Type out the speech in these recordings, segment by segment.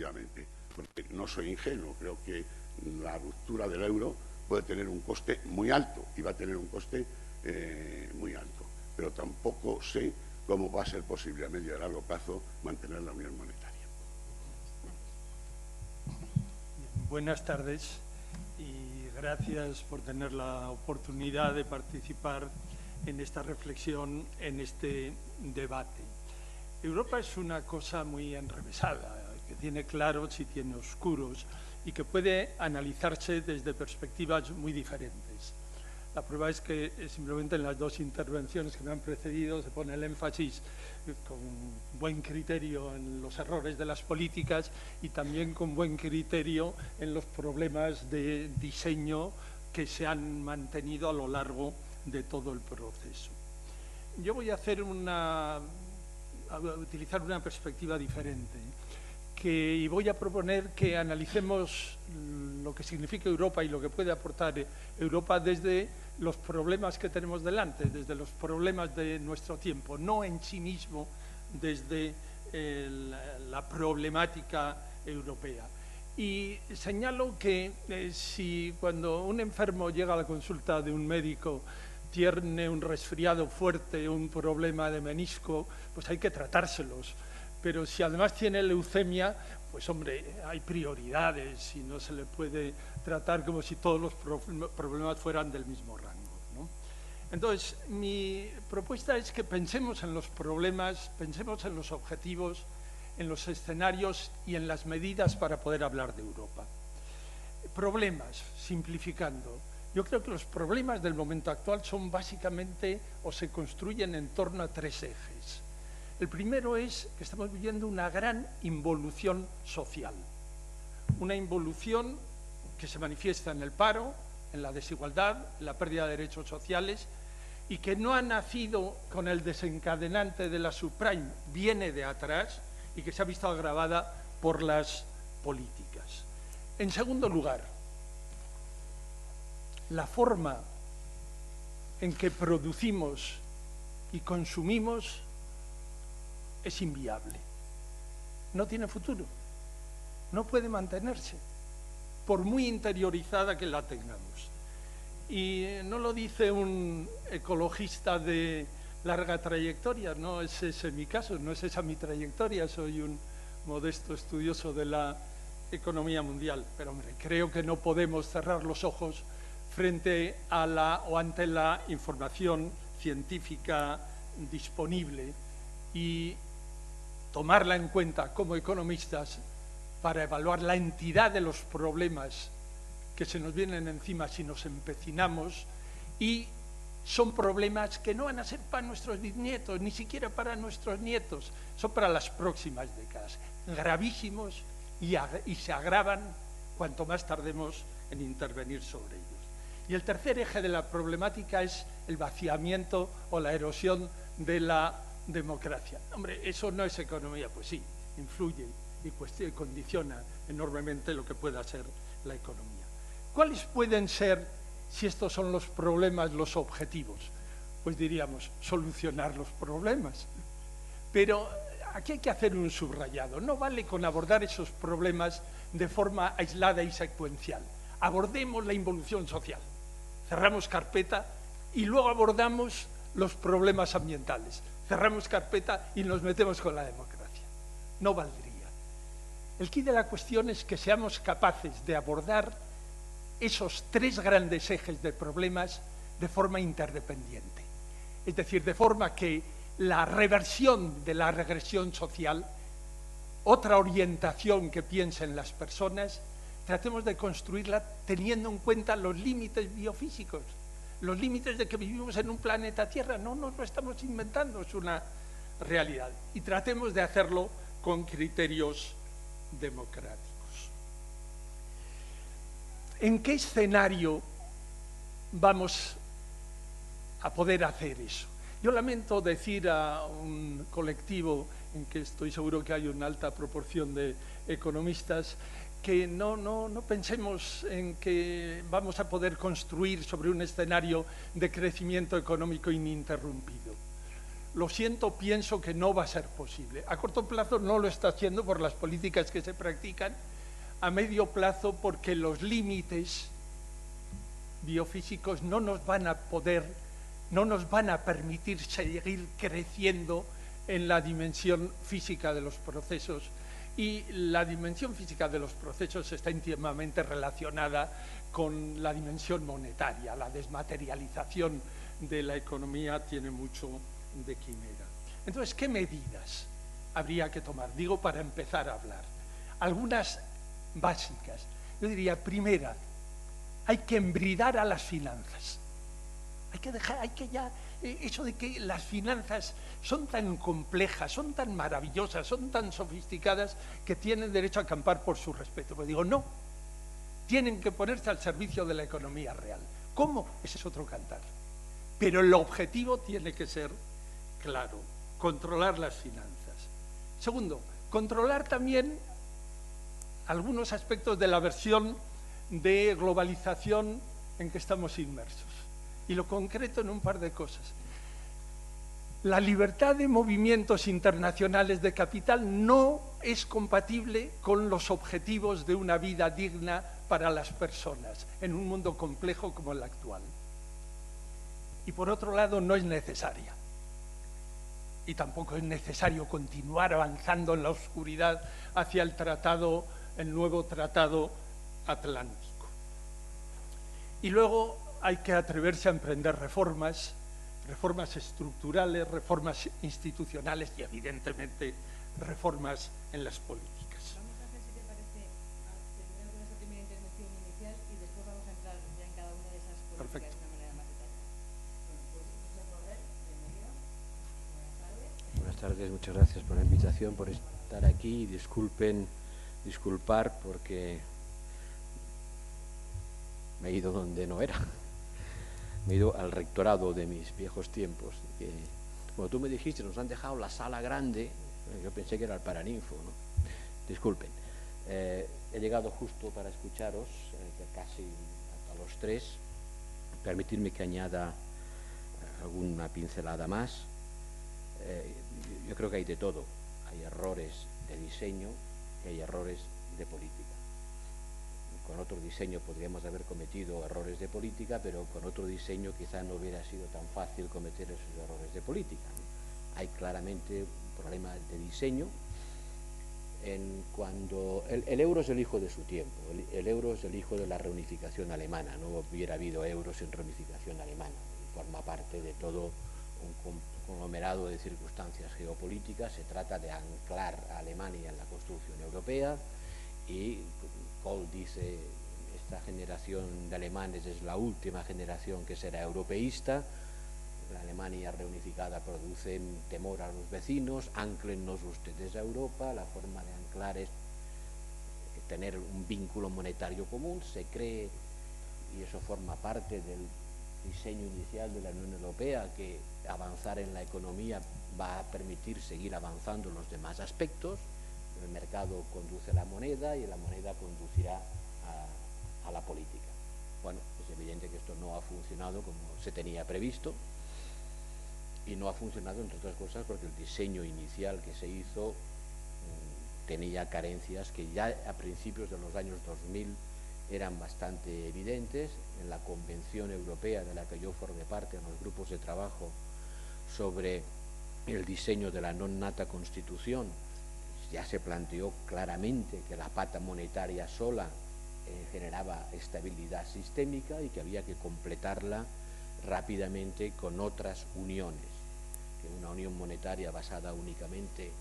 efectivamente, porque no soy ingenuo, creo que la ruptura del euro puede tener un coste muy alto y va a tener un coste muy alto, pero tampoco sé cómo va a ser posible a medio y a largo plazo mantener la unión monetaria. Buenas tardes y gracias por tener la oportunidad de participar en esta reflexión, en este debate. Europa es una cosa muy enrevesada, que tiene claros y tiene oscuros y que puede analizarse desde perspectivas muy diferentes. La prueba es que simplemente en las dos intervenciones que me han precedido se pone el énfasis con buen criterio en los errores de las políticas y también con buen criterio en los problemas de diseño que se han mantenido a lo largo de todo el proceso. Yo voy a utilizar una perspectiva diferente y voy a proponer que analicemos lo que significa Europa y lo que puede aportar Europa desde los problemas que tenemos delante, desde los problemas de nuestro tiempo, no en sí mismo desde la problemática europea. Y señalo que si cuando un enfermo llega a la consulta de un médico tiene un resfriado fuerte, un problema de menisco, pues hay que tratárselos. Pero si además tiene leucemia, pues hombre, hay prioridades y no se le puede tratar como si todos los problemas fueran del mismo rango, ¿no? Entonces, mi propuesta es que pensemos en los problemas, pensemos en los objetivos, en los escenarios y en las medidas para poder hablar de Europa. Problemas, simplificando. Yo creo que los problemas del momento actual son básicamente o se construyen en torno a tres ejes. El primero es que estamos viviendo una gran involución social, una involución que se manifiesta en el paro, en la desigualdad, en la pérdida de derechos sociales y que no ha nacido con el desencadenante de la subprime, viene de atrás y que se ha visto agravada por las políticas. En segundo lugar, la forma en que producimos y consumimos es inviable, no tiene futuro, no puede mantenerse, por muy interiorizada que la tengamos. Y no lo dice un ecologista de larga trayectoria, no es ese mi caso, no es esa mi trayectoria, soy un modesto estudioso de la economía mundial, pero hombre, creo que no podemos cerrar los ojos frente a ante la información científica disponible y tomarla en cuenta como economistas para evaluar la entidad de los problemas que se nos vienen encima si nos empecinamos, y son problemas que no van a ser para nuestros bisnietos, ni siquiera para nuestros nietos, son para las próximas décadas, gravísimos y se agravan cuanto más tardemos en intervenir sobre ellos. Y el tercer eje de la problemática es el vaciamiento o la erosión de la democracia. Hombre, eso no es economía, pues sí, influye y condiciona enormemente lo que pueda ser la economía. ¿Cuáles pueden ser, si estos son los problemas, los objetivos? Pues diríamos, solucionar los problemas. Pero aquí hay que hacer un subrayado. No vale con abordar esos problemas de forma aislada y secuencial. Abordemos la involución social. Cerramos carpeta y luego abordamos los problemas ambientales. Cerramos carpeta y nos metemos con la democracia. No valdría. El quid de la cuestión es que seamos capaces de abordar esos tres grandes ejes de problemas de forma interdependiente. Es decir, de forma que la reversión de la regresión social, otra orientación que piense en las personas, tratemos de construirla teniendo en cuenta los límites biofísicos, los límites de que vivimos en un planeta Tierra. No nos lo estamos inventando, es una realidad. Y tratemos de hacerlo con criterios democráticos. ¿En qué escenario vamos a poder hacer eso? Yo lamento decir a un colectivo en que estoy seguro que hay una alta proporción de economistas que no pensemos en que vamos a poder construir sobre un escenario de crecimiento económico ininterrumpido. lo siento, pienso que no va a ser posible. A corto plazo no lo está haciendo por las políticas que se practican, a medio plazo porque los límites biofísicos no nos van a permitir seguir creciendo en la dimensión física de los procesos, y la dimensión física de los procesos está íntimamente relacionada con la dimensión monetaria. La desmaterialización de la economía tiene mucho de quimera. Entonces, ¿qué medidas habría que tomar? Digo, para empezar a hablar. Algunas básicas. Yo diría, primera, hay que embridar a las finanzas. Hay que ya, eso de que las finanzas son tan complejas, son tan maravillosas, son tan sofisticadas, que tienen derecho a acampar por su respeto. Pero digo, no, tienen que ponerse al servicio de la economía real. ¿Cómo? Ese es otro cantar. Pero el objetivo tiene que ser claro, controlar las finanzas. Segundo, controlar también algunos aspectos de la versión de globalización en que estamos inmersos. Y lo concreto en un par de cosas. La libertad de movimientos internacionales de capital no es compatible con los objetivos de una vida digna para las personas en un mundo complejo como el actual. Y por otro lado, no es necesaria. Y tampoco es necesario continuar avanzando en la oscuridad hacia el nuevo tratado atlántico. Y luego hay que atreverse a emprender reformas estructurales, reformas institucionales y, evidentemente, reformas en las políticas. Vamos a hacer, si te parece, primero con esta primera intervención inicial y después vamos a entrar ya en cada una de esas políticas. Perfecto. De una manera más detallada. Bueno, pues José Borrell, bienvenido. Buenas tardes. Buenas tardes, muchas gracias por la invitación, por estar aquí. Disculpar porque me he ido donde no era. Me he ido al rectorado de mis viejos tiempos. Como tú me dijiste, nos han dejado la sala grande, yo pensé que era el Paraninfo, ¿no? Disculpen. He llegado justo para escucharos, casi a los tres. Permitidme que añada alguna pincelada más. Yo creo que hay de todo. Hay errores de diseño y hay errores de política. Con otro diseño podríamos haber cometido errores de política, pero con otro diseño quizá no hubiera sido tan fácil cometer esos errores de política, ¿no? Hay claramente un problema de diseño. Cuando el euro es el hijo de su tiempo, el euro es el hijo de la reunificación alemana. No hubiera habido euro sin reunificación alemana. Forma parte de todo un conglomerado de circunstancias geopolíticas. Se trata de anclar a Alemania en la construcción europea, y Kohl dice, esta generación de alemanes es la última generación que será europeísta. La Alemania reunificada produce temor a los vecinos, anclennos ustedes a Europa. La forma de anclar es tener un vínculo monetario común, se cree, y eso forma parte del diseño inicial de la Unión Europea, que avanzar en la economía va a permitir seguir avanzando en los demás aspectos. El mercado conduce a la moneda y la moneda conducirá a la política. Bueno, es evidente que esto no ha funcionado como se tenía previsto, y no ha funcionado, entre otras cosas, porque el diseño inicial que se hizo tenía carencias que ya a principios de los años 2000 eran bastante evidentes. En la Convención Europea, de la que yo formé parte, en los grupos de trabajo sobre el diseño de la non nata Constitución, ya se planteó claramente que la pata monetaria sola generaba estabilidad sistémica y que había que completarla rápidamente con otras uniones, que una unión monetaria basada únicamente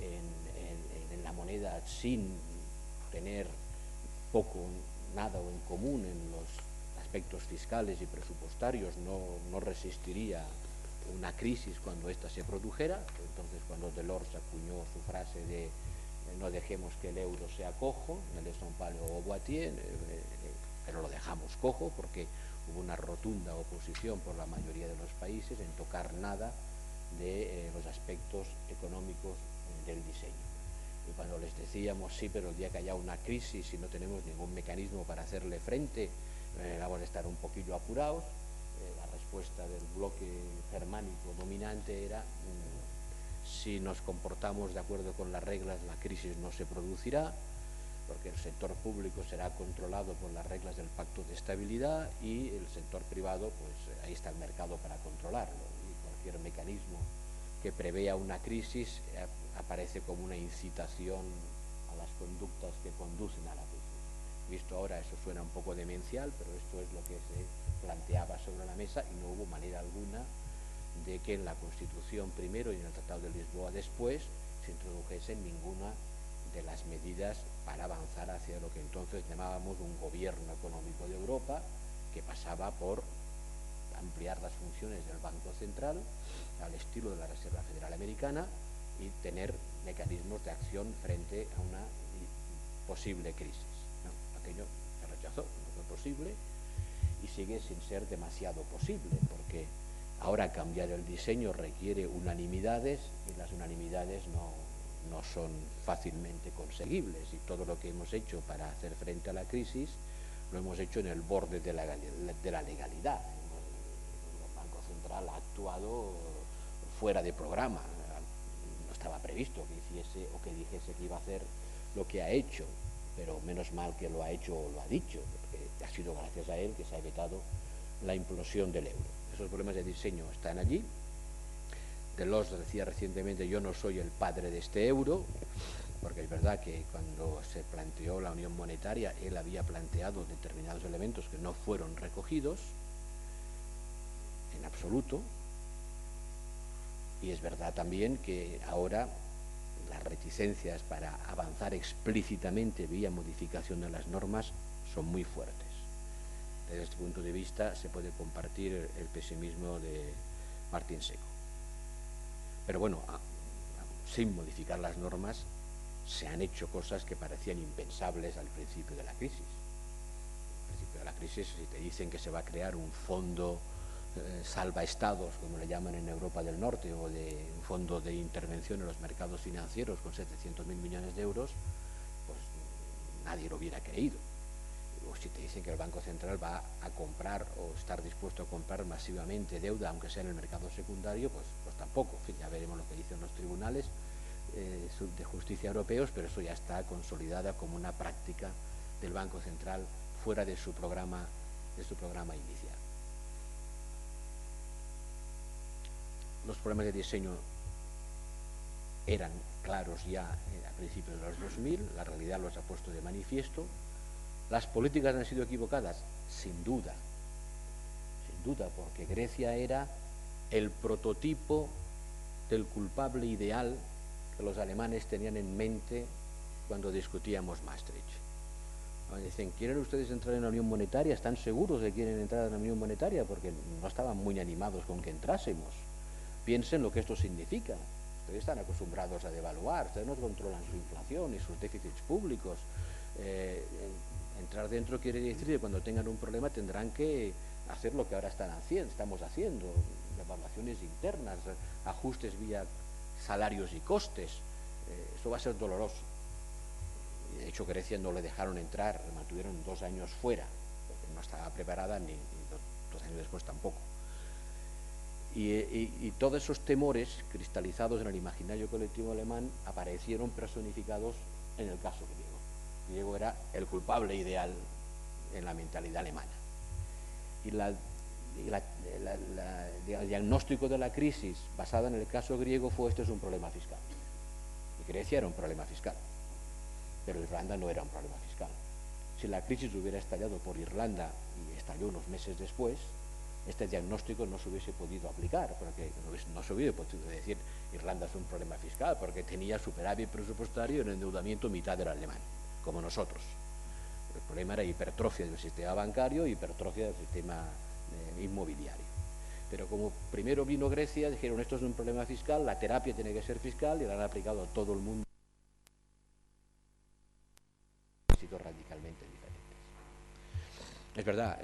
en la moneda, sin tener poco, nada o en común en los aspectos fiscales y presupuestarios, no resistiría una crisis cuando ésta se produjera. Entonces, cuando Delors acuñó su frase de no dejemos que el euro sea cojo, ne laissons pas l'euro boiter, pero lo dejamos cojo porque hubo una rotunda oposición por la mayoría de los países en tocar nada de los aspectos económicos del diseño. Y cuando les decíamos, sí, pero el día que haya una crisis y no tenemos ningún mecanismo para hacerle frente, vamos a estar un poquillo apurados, la respuesta respuesta del bloque germánico dominante era si nos comportamos de acuerdo con las reglas, la crisis no se producirá, porque el sector público será controlado por las reglas del Pacto de Estabilidad y el sector privado, pues ahí está el mercado para controlarlo, y cualquier mecanismo que prevea una crisis aparece como una incitación a las conductas que conducen a la crisis. Visto ahora, eso suena un poco demencial, pero esto es lo que se planteaba sobre la mesa y no hubo manera alguna de que en la Constitución primero y en el Tratado de Lisboa después se introdujese ninguna de las medidas para avanzar hacia lo que entonces llamábamos un gobierno económico de Europa, que pasaba por ampliar las funciones del Banco Central al estilo de la Reserva Federal Americana y tener mecanismos de acción frente a una posible crisis. No, aquello se rechazó, no fue posible y sigue sin ser demasiado posible, porque ahora cambiar el diseño requiere unanimidades y las unanimidades no son fácilmente conseguibles, y todo lo que hemos hecho para hacer frente a la crisis lo hemos hecho en el borde de la legalidad. El Banco Central ha actuado fuera de programa, no estaba previsto que hiciese o que dijese que iba a hacer lo que ha hecho, pero menos mal que lo ha hecho o lo ha dicho, porque ha sido gracias a él que se ha evitado la implosión del euro. Esos problemas de diseño están allí. Delors decía recientemente: yo no soy el padre de este euro, porque es verdad que cuando se planteó la unión monetaria él había planteado determinados elementos que no fueron recogidos en absoluto, y es verdad también que ahora las reticencias para avanzar explícitamente vía modificación de las normas son muy fuertes. Desde este punto de vista se puede compartir el pesimismo de Martín Seco. Pero bueno, sin modificar las normas se han hecho cosas que parecían impensables al principio de la crisis. Al principio de la crisis, si te dicen que se va a crear un fondo salva estados, como le llaman en Europa del Norte, o de un fondo de intervención en los mercados financieros con 700.000 millones de euros, pues nadie lo hubiera creído. O si te dicen que el Banco Central va a comprar o estar dispuesto a comprar masivamente deuda, aunque sea en el mercado secundario, pues tampoco. En fin, ya veremos lo que dicen los tribunales de justicia europeos, pero eso ya está consolidada como una práctica del Banco Central fuera de su programa inicial. Los problemas de diseño eran claros ya a principios de los 2000, la realidad los ha puesto de manifiesto. ¿Las políticas han sido equivocadas? Sin duda, porque Grecia era el prototipo del culpable ideal que los alemanes tenían en mente cuando discutíamos Maastricht. Dicen: ¿quieren ustedes entrar en la Unión Monetaria? ¿Están seguros de que quieren entrar en la Unión Monetaria? Porque no estaban muy animados con que entrásemos. Piensen lo que esto significa. Ustedes están acostumbrados a devaluar, ustedes no controlan su inflación y sus déficits públicos. Entrar dentro quiere decir que cuando tengan un problema tendrán que hacer lo que ahora estamos haciendo, evaluaciones internas, ajustes vía salarios y costes. Eso va a ser doloroso. De hecho, Grecia no le dejaron entrar, le mantuvieron 2 años fuera, porque no estaba preparada, ni 2 años después tampoco. Y todos esos temores cristalizados en el imaginario colectivo alemán aparecieron personificados en el caso griego. Griego era el culpable ideal en la mentalidad alemana. Y el diagnóstico de la crisis basada en el caso griego fue: este es un problema fiscal. Y Grecia era un problema fiscal, pero Irlanda no era un problema fiscal. Si la crisis hubiera estallado por Irlanda y estalló unos meses después, este diagnóstico no se hubiese podido aplicar, porque no se hubiese podido decir Irlanda es un problema fiscal, porque tenía superávit presupuestario y el endeudamiento mitad del alemán, como nosotros. El problema era hipertrofia del sistema bancario, hipertrofia del sistema inmobiliario. Pero como primero vino Grecia, dijeron: esto es un problema fiscal, la terapia tiene que ser fiscal, y la han aplicado a todo el mundo. Han sido radicalmente diferentes. Es verdad,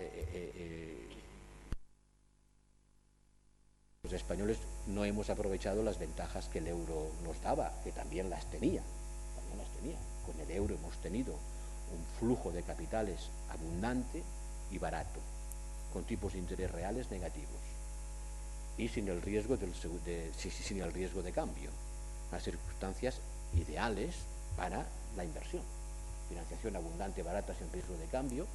los españoles no hemos aprovechado las ventajas que el euro nos daba, que también las tenía. Con el euro hemos tenido un flujo de capitales abundante y barato, con tipos de interés reales negativos. y sin el riesgo sin el riesgo de cambio. Las circunstancias ideales para la inversión. Financiación abundante, barata, sin riesgo de cambio.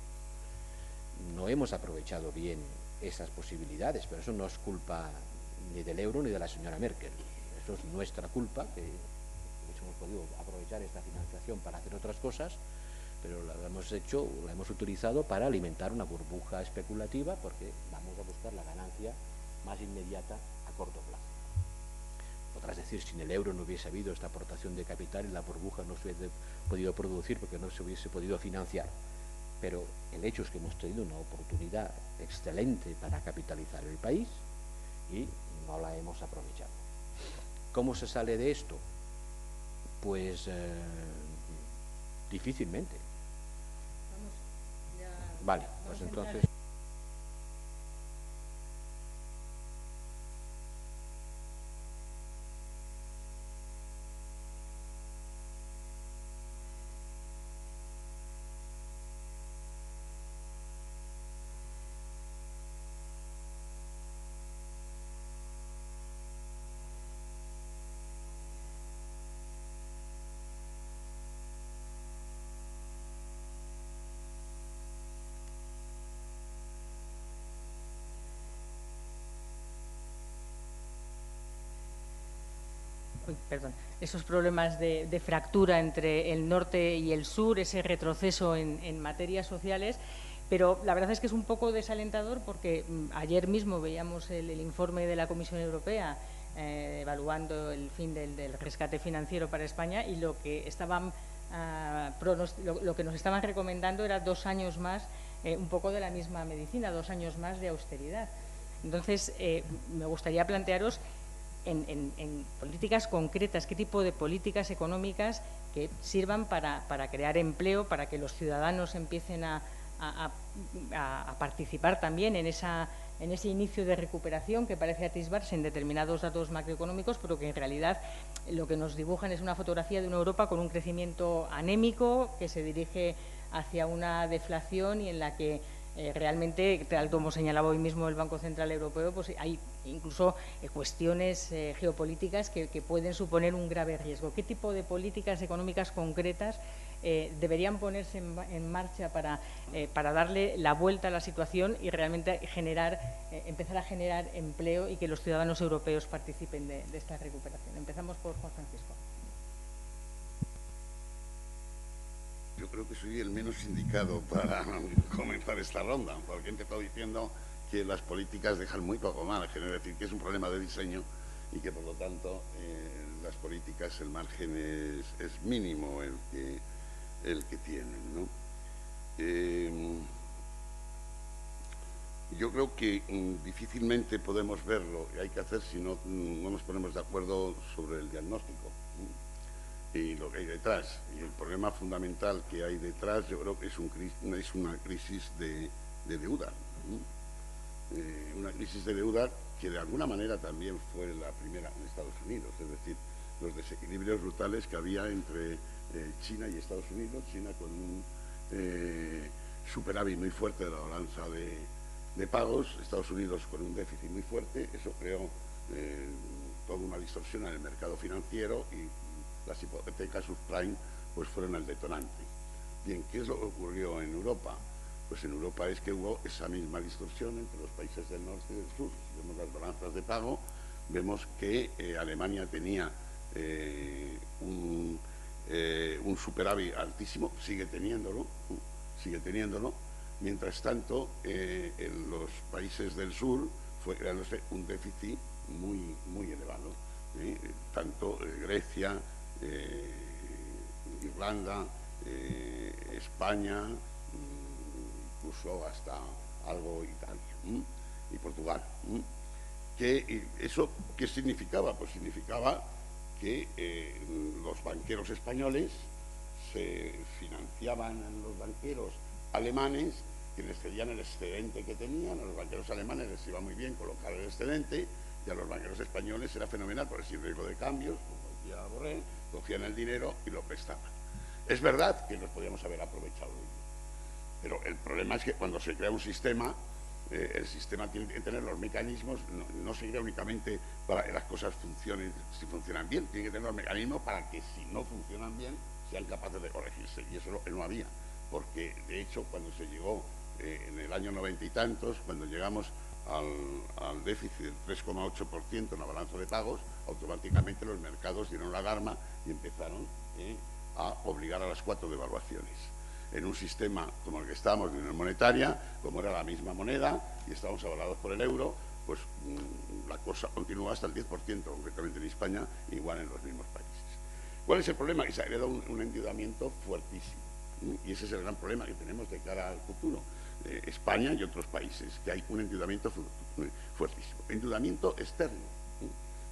No hemos aprovechado bien esas posibilidades, pero eso no es culpa ni del euro ni de la señora Merkel. Eso es nuestra culpa, que hemos podido aprovechar esta financiación para hacer otras cosas, pero la hemos utilizado para alimentar una burbuja especulativa, porque vamos a buscar la ganancia más inmediata a corto plazo. Podrás decir, sin el euro no hubiese habido esta aportación de capital y la burbuja no se hubiese podido producir porque no se hubiese podido financiar. Pero el hecho es que hemos tenido una oportunidad excelente para capitalizar el país y no la hemos aprovechado. ¿Cómo se sale de esto? Pues difícilmente. Vale, pues entonces... esos problemas de fractura entre el norte y el sur, ese retroceso en materias sociales, pero la verdad es que es un poco desalentador porque ayer mismo veíamos el informe de la Comisión Europea evaluando el fin del rescate financiero para España y lo que nos estaban recomendando era 2 años más, un poco de la misma medicina, 2 años más de austeridad. Entonces, me gustaría plantearos en políticas concretas, qué tipo de políticas económicas que sirvan para crear empleo, para que los ciudadanos empiecen a participar también en ese inicio de recuperación que parece atisbarse en determinados datos macroeconómicos, pero que en realidad lo que nos dibujan es una fotografía de una Europa con un crecimiento anémico que se dirige hacia una deflación y en la que realmente, tal como señalaba hoy mismo el Banco Central Europeo, pues hay incluso cuestiones geopolíticas que pueden suponer un grave riesgo. ¿Qué tipo de políticas económicas concretas deberían ponerse en marcha para darle la vuelta a la situación y realmente empezar a generar empleo y que los ciudadanos europeos participen de esta recuperación? Empezamos por Juan Francisco. Yo creo que soy el menos indicado para comenzar esta ronda, porque he empezado diciendo que las políticas dejan muy poco margen, es decir, que es un problema de diseño y que por lo tanto las políticas, el margen es mínimo el que tienen, ¿no? Yo creo que difícilmente podemos verlo, y hay que hacer si no nos ponemos de acuerdo sobre el diagnóstico y lo que hay detrás. Y el problema fundamental que hay detrás, yo creo que es una crisis de deuda. Una crisis de deuda que de alguna manera también fue la primera en Estados Unidos, es decir, los desequilibrios brutales que había entre China y Estados Unidos, China con un superávit muy fuerte de la balanza de pagos, Estados Unidos con un déficit muy fuerte. Eso creó toda una distorsión en el mercado financiero y las hipotecas subprime pues fueron el detonante. Bien, ¿qué es lo que ocurrió en Europa? Pues en Europa es que hubo esa misma distorsión entre los países del norte y del sur. Si vemos las balanzas de pago, vemos que Alemania tenía un superávit altísimo, sigue teniéndolo, mientras tanto en los países del sur fue creándose un déficit muy elevado, tanto Grecia, Irlanda, España, incluso hasta algo Italia y Portugal. ¿Eso qué significaba? Pues significaba que los banqueros españoles se financiaban en los banqueros alemanes, que les cedían el excedente que tenían. A los banqueros alemanes les iba muy bien colocar el excedente y a los banqueros españoles era fenomenal porque sin riesgo de cambios, como decía Borrell, cogían el dinero y lo prestaban. Es verdad que nos podíamos haber aprovechado de ello, pero el problema es que cuando se crea un sistema el sistema tiene que tener los mecanismos, no seguirá únicamente para que las cosas funcionen, si funcionan bien, tiene que tener los mecanismos para que si no funcionan bien sean capaces de corregirse, y eso no había, porque de hecho cuando se llegó en el año 90 y tantos, cuando llegamos al déficit del 3,8% en la balanza de pagos, automáticamente los mercados dieron la alarma y empezaron a obligar a las 4 devaluaciones. En un sistema como el que estamos de unión monetaria, como era la misma moneda y estábamos avalados por el euro, pues la cosa continúa hasta el 10%, concretamente en España, igual en los mismos países. ¿Cuál es el problema? Que se ha heredado un endeudamiento fuertísimo, y ese es el gran problema que tenemos de cara al futuro. España y otros países, que hay un endeudamiento fuertísimo. Endeudamiento externo.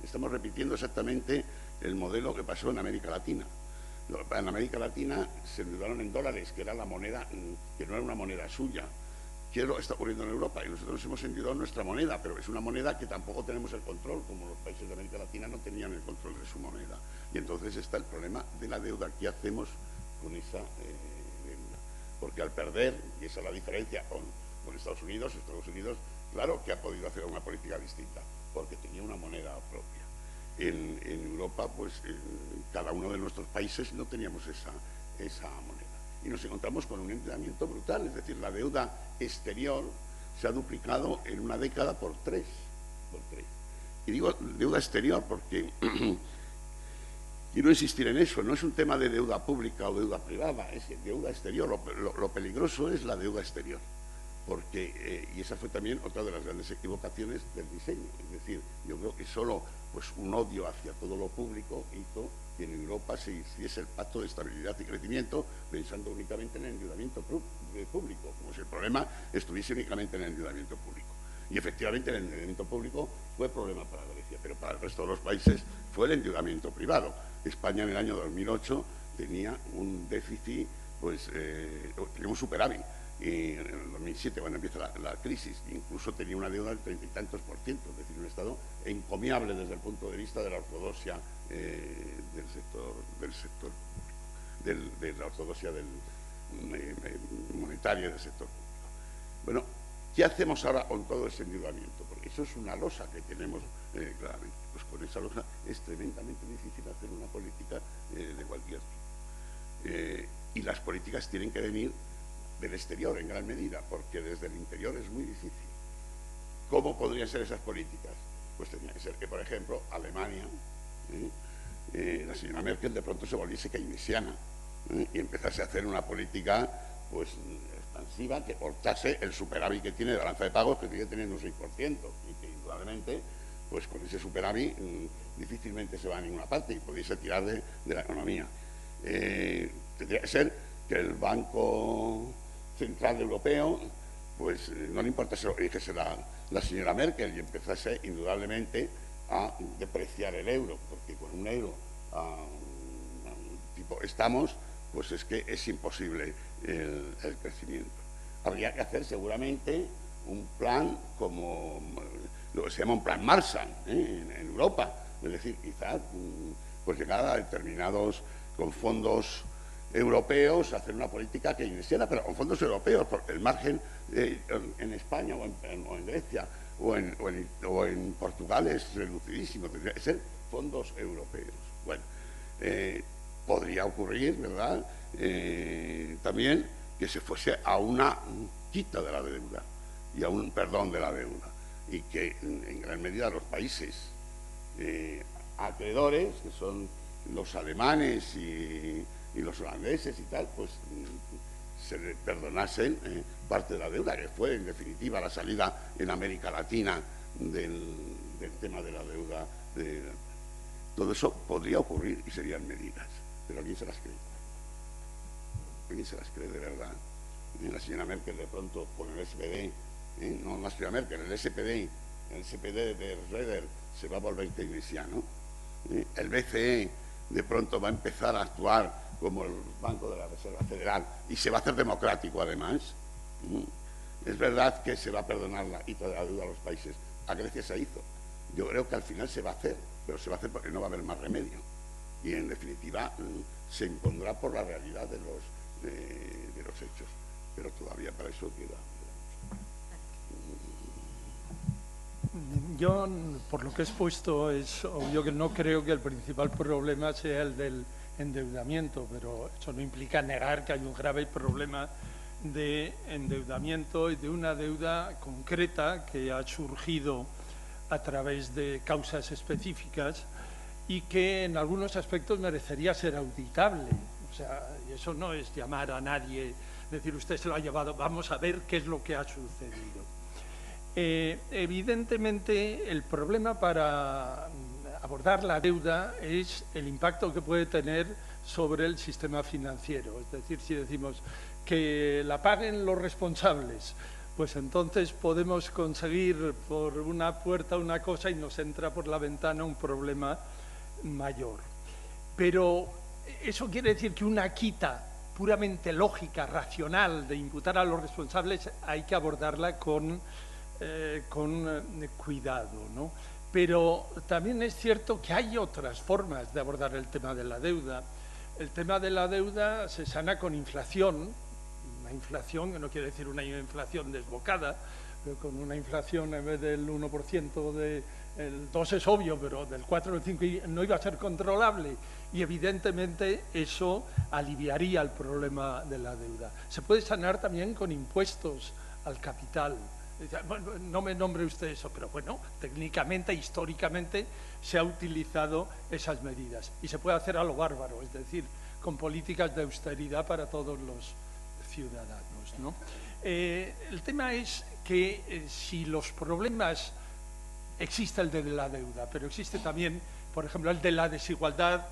Estamos repitiendo exactamente el modelo que pasó en América Latina. En América Latina se endeudaron en dólares, que era la moneda, que no era una moneda suya. ¿Qué es lo que está ocurriendo en Europa? Y nosotros nos hemos endeudado en nuestra moneda, pero es una moneda que tampoco tenemos el control, como los países de América Latina no tenían el control de su moneda. Y entonces está el problema de la deuda. ¿Qué hacemos con esa deuda? Porque al perder, y esa es la diferencia con Estados Unidos, claro que ha podido hacer una política distinta, porque tenía una moneda propia. En Europa, pues cada uno de nuestros países no teníamos esa moneda. Y nos encontramos con un endeudamiento brutal, es decir, la deuda exterior se ha duplicado en una década por tres. Y digo deuda exterior porque quiero insistir en eso, no es un tema de deuda pública o deuda privada, es deuda exterior. Lo peligroso es la deuda exterior, porque, y esa fue también otra de las grandes equivocaciones del diseño, es decir, yo creo que solo pues, un odio hacia todo lo público hizo que en Europa se hiciese el pacto de estabilidad y crecimiento pensando únicamente en el endeudamiento público, como si el problema estuviese únicamente en el endeudamiento público. Y efectivamente el endeudamiento público fue problema para Grecia, pero para el resto de los países fue el endeudamiento privado. España en el año 2008 tenía un déficit, pues tenía un superávit. Y en el 2007, cuando empieza la crisis, incluso tenía una deuda del 30 y tantos %, es decir, un Estado encomiable desde el punto de vista de la ortodoxia de la ortodoxia monetaria del sector público. Bueno, ¿qué hacemos ahora con todo ese endeudamiento? Porque eso es una losa que tenemos claramente. Pues con esa losa es tremendamente difícil hacer una política de cualquier tipo. Y las políticas tienen que venir del exterior en gran medida, porque desde el interior es muy difícil. ¿Cómo podrían ser esas políticas? Pues tenía que ser que, por ejemplo, Alemania, la señora Merkel de pronto se volviese keynesiana y empezase a hacer una política pues expansiva que cortase el superávit que tiene de balanza de pagos, que sigue teniendo un 6%, y que indudablemente pues con ese superávit difícilmente se va a ninguna parte y pudiese tirar de la economía. Tendría que ser que el Banco Central Europeo, pues no le importa si lo dijese la señora Merkel y empezase indudablemente a depreciar el euro, porque con un euro tipo estamos, pues es que es imposible el crecimiento. Habría que hacer seguramente un plan como lo que se llama un plan Marshall en Europa, es decir, quizás pues llegar a determinados con fondos europeos, hacer una política keynesiana, pero con fondos europeos, porque el margen en España o en Grecia o en Portugal es reducidísimo, tendría que ser fondos europeos. Bueno, podría ocurrir, ¿verdad?, también que se fuese a una quita de la deuda y a un perdón de la deuda, y que en gran medida los países acreedores, que son los alemanes y los holandeses y tal, pues se le perdonasen parte de la deuda, que fue en definitiva la salida en América Latina del tema de la deuda. Todo eso podría ocurrir y serían medidas, pero ¿quién se las cree? ¿Quién se las cree de verdad? La señora Merkel de pronto con el SPD, no la señora Merkel, el SPD de Schröder se va a volver keynesiano, el BCE de pronto va a empezar a actuar como el Banco de la Reserva Federal y se va a hacer democrático además. Es verdad que se va a perdonar la quita de la deuda a los países. A Grecia se hizo. Yo creo que al final se va a hacer, pero se va a hacer porque no va a haber más remedio. Y en definitiva se impondrá por la realidad de los hechos. Pero todavía para eso queda mucho. Yo, por lo que he expuesto, es obvio que no creo que el principal problema sea el del endeudamiento, pero eso no implica negar que hay un grave problema de endeudamiento y de una deuda concreta que ha surgido a través de causas específicas y que en algunos aspectos merecería ser auditable. O sea, eso no es llamar a nadie, decir usted se lo ha llevado, vamos a ver qué es lo que ha sucedido. Evidentemente, el problema para abordar la deuda es el impacto que puede tener sobre el sistema financiero. Es decir, si decimos que la paguen los responsables, pues entonces podemos conseguir por una puerta una cosa y nos entra por la ventana un problema mayor. Pero eso quiere decir que una quita puramente lógica, racional, de imputar a los responsables, hay que abordarla con cuidado, ¿no? Pero también es cierto que hay otras formas de abordar el tema de la deuda. El tema de la deuda se sana con inflación, una inflación que no quiere decir una inflación desbocada, pero con una inflación en vez del 1%, el 2 es obvio, pero del 4 o el 5 no iba a ser controlable y evidentemente eso aliviaría el problema de la deuda. Se puede sanar también con impuestos al capital. Bueno, no me nombre usted eso, pero bueno, técnicamente, históricamente, se ha utilizado esas medidas. Y se puede hacer a lo bárbaro, es decir, con políticas de austeridad para todos los ciudadanos, ¿no? El tema es que si los problemas, existe el de la deuda, pero existe también, por ejemplo, el de la desigualdad,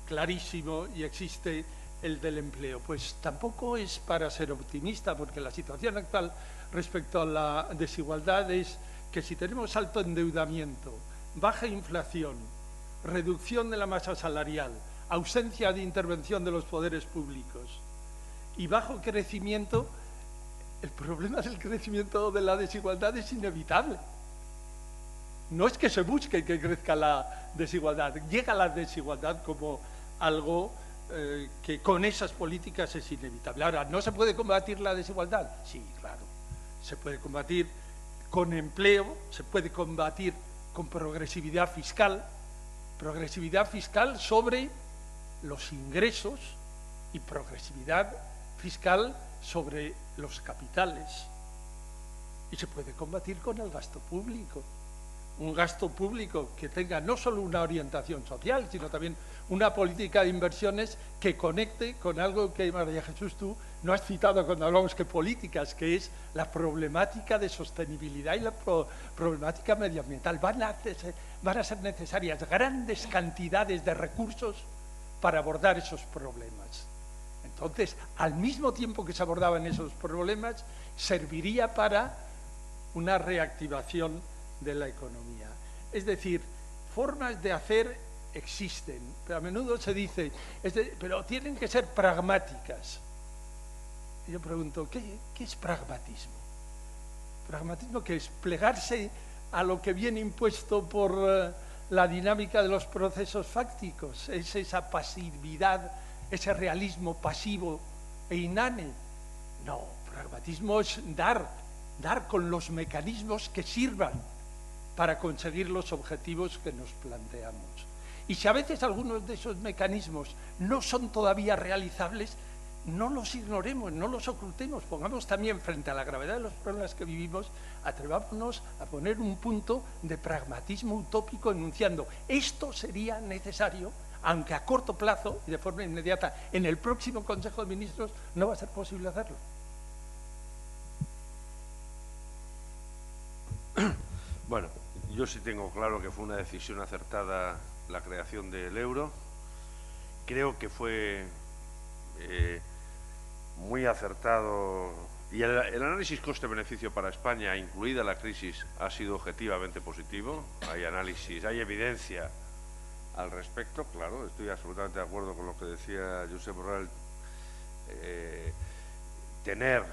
clarísimo, y existe el del empleo. Pues tampoco es para ser optimista, porque la situación actual respecto a la desigualdad es que si tenemos alto endeudamiento, baja inflación, reducción de la masa salarial, ausencia de intervención de los poderes públicos y bajo crecimiento, el problema del crecimiento de la desigualdad es inevitable. No es que se busque que crezca la desigualdad, llega la desigualdad como algo que con esas políticas es inevitable. Ahora, ¿no se puede combatir la desigualdad? Sí, claro. Se puede combatir con empleo, se puede combatir con progresividad fiscal sobre los ingresos y progresividad fiscal sobre los capitales. Y se puede combatir con el gasto público. Un gasto público que tenga no solo una orientación social, sino también una política de inversiones que conecte con algo que, María Jesús, tú no has citado cuando hablamos de políticas, que es la problemática de sostenibilidad y la problemática medioambiental. Van a ser necesarias grandes cantidades de recursos para abordar esos problemas. Entonces, al mismo tiempo que se abordaban esos problemas, serviría para una reactivación de la economía. Es decir, formas de hacer existen, pero a menudo se dice, pero tienen que ser pragmáticas. Y yo pregunto, ¿qué es pragmatismo? Pragmatismo, que es plegarse a lo que viene impuesto por la dinámica de los procesos fácticos, es esa pasividad, ese realismo pasivo e inane. No, pragmatismo es dar con los mecanismos que sirvan para conseguir los objetivos que nos planteamos. Y si a veces algunos de esos mecanismos no son todavía realizables, no los ignoremos, no los ocultemos, pongamos también frente a la gravedad de los problemas que vivimos, atrevámonos a poner un punto de pragmatismo utópico enunciando esto sería necesario, aunque a corto plazo y de forma inmediata en el próximo Consejo de Ministros no va a ser posible hacerlo. Bueno, yo sí tengo claro que fue una decisión acertada la creación del euro. Creo que fue muy acertado y el análisis coste-beneficio para España, incluida la crisis, ha sido objetivamente positivo. Hay análisis, hay evidencia al respecto, claro, estoy absolutamente de acuerdo con lo que decía Josep Borrell. Tener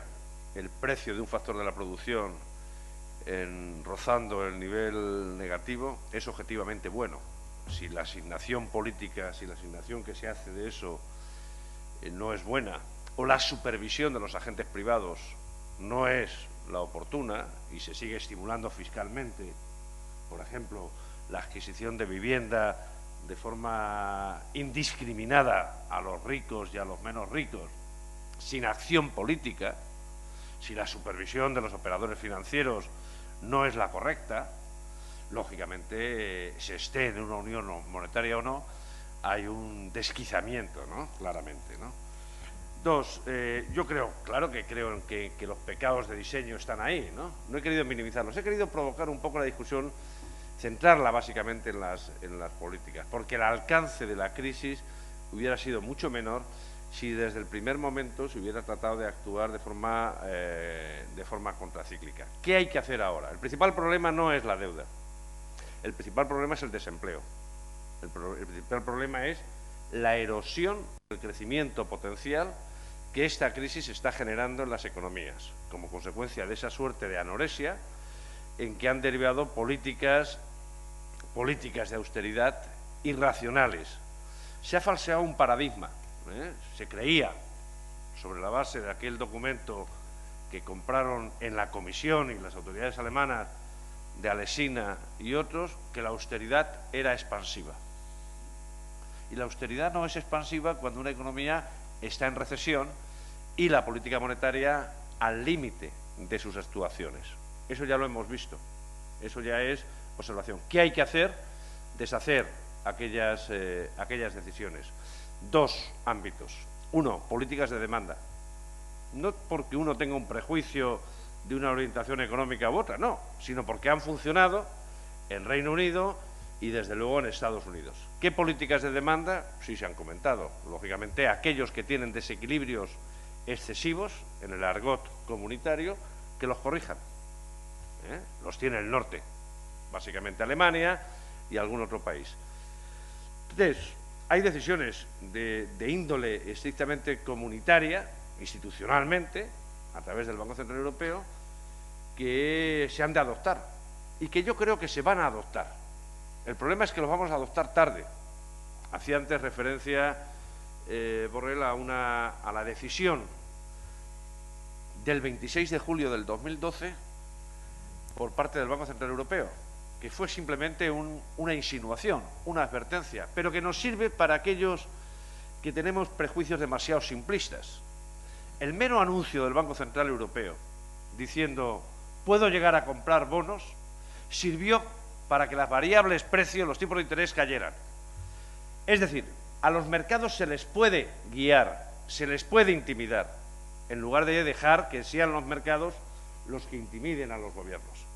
el precio de un factor de la producción rozando el nivel negativo es objetivamente bueno. Si la asignación política, si la asignación que se hace de eso no es buena, o la supervisión de los agentes privados no es la oportuna y se sigue estimulando fiscalmente por ejemplo, la adquisición de vivienda de forma indiscriminada a los ricos y a los menos ricos, sin acción política, si la supervisión de los operadores financieros no es la correcta, lógicamente, se esté en una unión monetaria o no, hay un desquiciamiento, ¿no? Claramente, ¿no? Dos, yo creo, claro que creo que los pecados de diseño están ahí, ¿no? No he querido minimizarlos, he querido provocar un poco la discusión, centrarla básicamente en las políticas, porque el alcance de la crisis hubiera sido mucho menor si desde el primer momento se hubiera tratado de actuar de forma contracíclica. ¿Qué hay que hacer ahora? El principal problema no es la deuda, el principal problema es el desempleo, el principal problema es la erosión del crecimiento potencial que esta crisis está generando en las economías, como consecuencia de esa suerte de anorexia en que han derivado políticas de austeridad irracionales. Se ha falseado un paradigma. Se creía, sobre la base de aquel documento que compraron en la Comisión y las autoridades alemanas de Alesina y otros, que la austeridad era expansiva. Y la austeridad no es expansiva cuando una economía está en recesión y la política monetaria al límite de sus actuaciones. Eso ya lo hemos visto, eso ya es observación. ¿Qué hay que hacer? Deshacer aquellas decisiones. Dos ámbitos. Uno, políticas de demanda. No porque uno tenga un prejuicio de una orientación económica u otra, no, sino porque han funcionado en Reino Unido y desde luego en Estados Unidos. ¿Qué políticas de demanda? Sí se han comentado. Lógicamente, aquellos que tienen desequilibrios excesivos en el argot comunitario, que los corrijan. Los tiene el norte, básicamente Alemania y algún otro país. Entonces, hay decisiones de índole estrictamente comunitaria, institucionalmente, a través del Banco Central Europeo, que se han de adoptar y que yo creo que se van a adoptar. El problema es que los vamos a adoptar tarde. Hacía antes referencia, Borrell, a la decisión del 26 de julio del 2012 por parte del Banco Central Europeo, que fue simplemente una insinuación, una advertencia, pero que nos sirve para aquellos que tenemos prejuicios demasiado simplistas. El mero anuncio del Banco Central Europeo diciendo «puedo llegar a comprar bonos» sirvió para que las variables precios, los tipos de interés cayeran. Es decir, a los mercados se les puede guiar, se les puede intimidar, en lugar de dejar que sean los mercados los que intimiden a los gobiernos.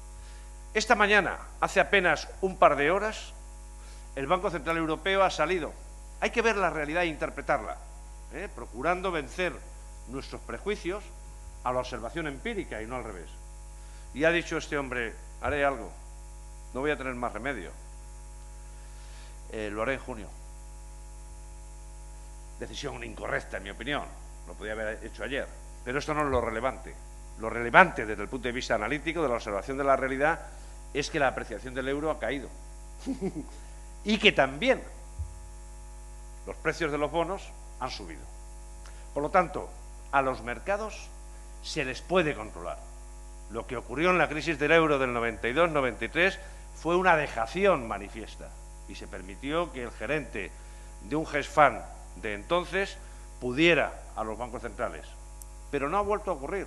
Esta mañana, hace apenas un par de horas, el Banco Central Europeo ha salido. Hay que ver la realidad e interpretarla, procurando vencer nuestros prejuicios a la observación empírica y no al revés. Y ha dicho este hombre, haré algo, no voy a tener más remedio, lo haré en junio. Decisión incorrecta, en mi opinión, lo podía haber hecho ayer, pero esto no es lo relevante. Lo relevante desde el punto de vista analítico, de la observación de la realidad, es que la apreciación del euro ha caído y que también los precios de los bonos han subido. Por lo tanto, a los mercados se les puede controlar. Lo que ocurrió en la crisis del euro del 92-93 fue una dejación manifiesta y se permitió que el gerente de un hedge fund de entonces pudiera a los bancos centrales. Pero no ha vuelto a ocurrir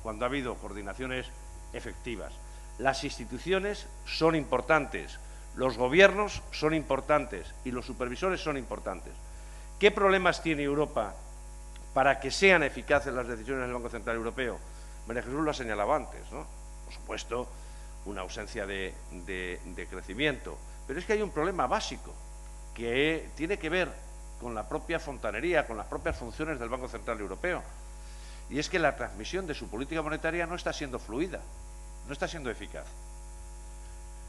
cuando ha habido coordinaciones efectivas. Las instituciones son importantes, los gobiernos son importantes y los supervisores son importantes. ¿Qué problemas tiene Europa para que sean eficaces las decisiones del Banco Central Europeo? María Jesús lo ha señalado antes, ¿no? Por supuesto, una ausencia de crecimiento. Pero es que hay un problema básico que tiene que ver con la propia fontanería, con las propias funciones del Banco Central Europeo. Y es que la transmisión de su política monetaria no está siendo fluida, no está siendo eficaz.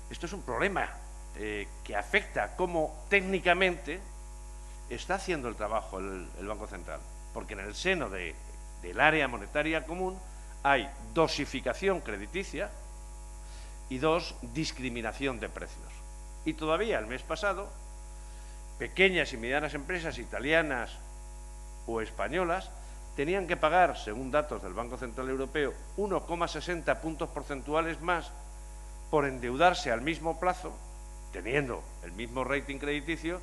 Esto es un problema que afecta cómo técnicamente está haciendo el trabajo el Banco Central. Porque en el seno del área monetaria común hay dosificación crediticia y discriminación de precios. Y todavía el mes pasado, pequeñas y medianas empresas italianas o españolas tenían que pagar, según datos del Banco Central Europeo, 1,60 puntos porcentuales más por endeudarse al mismo plazo, teniendo el mismo rating crediticio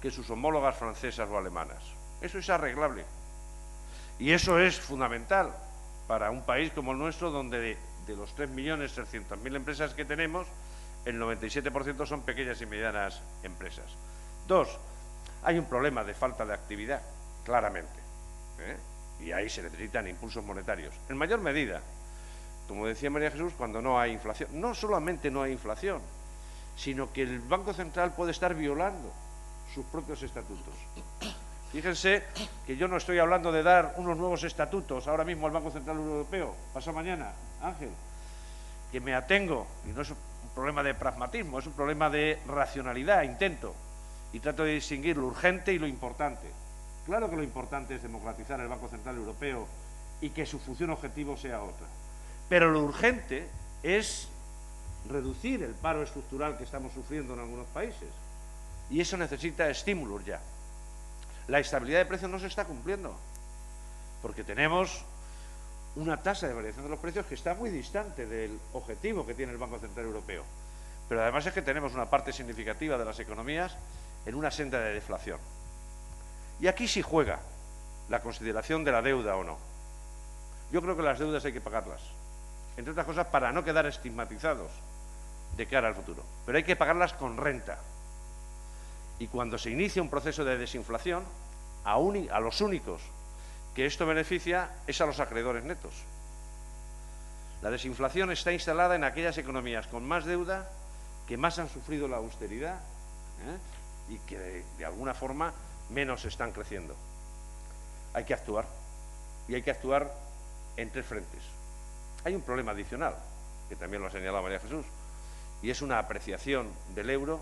que sus homólogas francesas o alemanas. Eso es arreglable. Y eso es fundamental para un país como el nuestro, donde de los 3.300.000 empresas que tenemos, el 97% son pequeñas y medianas empresas. Dos, hay un problema de falta de actividad, claramente, y ahí se necesitan impulsos monetarios. En mayor medida, como decía María Jesús, cuando no hay inflación. No solamente no hay inflación, sino que el Banco Central puede estar violando sus propios estatutos. Fíjense que yo no estoy hablando de dar unos nuevos estatutos ahora mismo al Banco Central Europeo, pasado mañana, Ángel, que me atengo, y no es un problema de pragmatismo, es un problema de racionalidad, intento, y trato de distinguir lo urgente y lo importante. Claro que lo importante es democratizar el Banco Central Europeo y que su función objetivo sea otra. Pero lo urgente es reducir el paro estructural que estamos sufriendo en algunos países. Y eso necesita estímulos ya. La estabilidad de precios no se está cumpliendo, porque tenemos una tasa de variación de los precios que está muy distante del objetivo que tiene el Banco Central Europeo. Pero además es que tenemos una parte significativa de las economías en una senda de deflación. Y aquí sí juega la consideración de la deuda o no. Yo creo que las deudas hay que pagarlas, entre otras cosas para no quedar estigmatizados de cara al futuro. Pero hay que pagarlas con renta. Y cuando se inicia un proceso de desinflación, a los únicos que esto beneficia es a los acreedores netos. La desinflación está instalada en aquellas economías con más deuda, que más han sufrido la austeridad y que de alguna forma menos están creciendo. Hay que actuar, y hay que actuar en tres frentes. Hay un problema adicional, que también lo ha señalado María Jesús, y es una apreciación del euro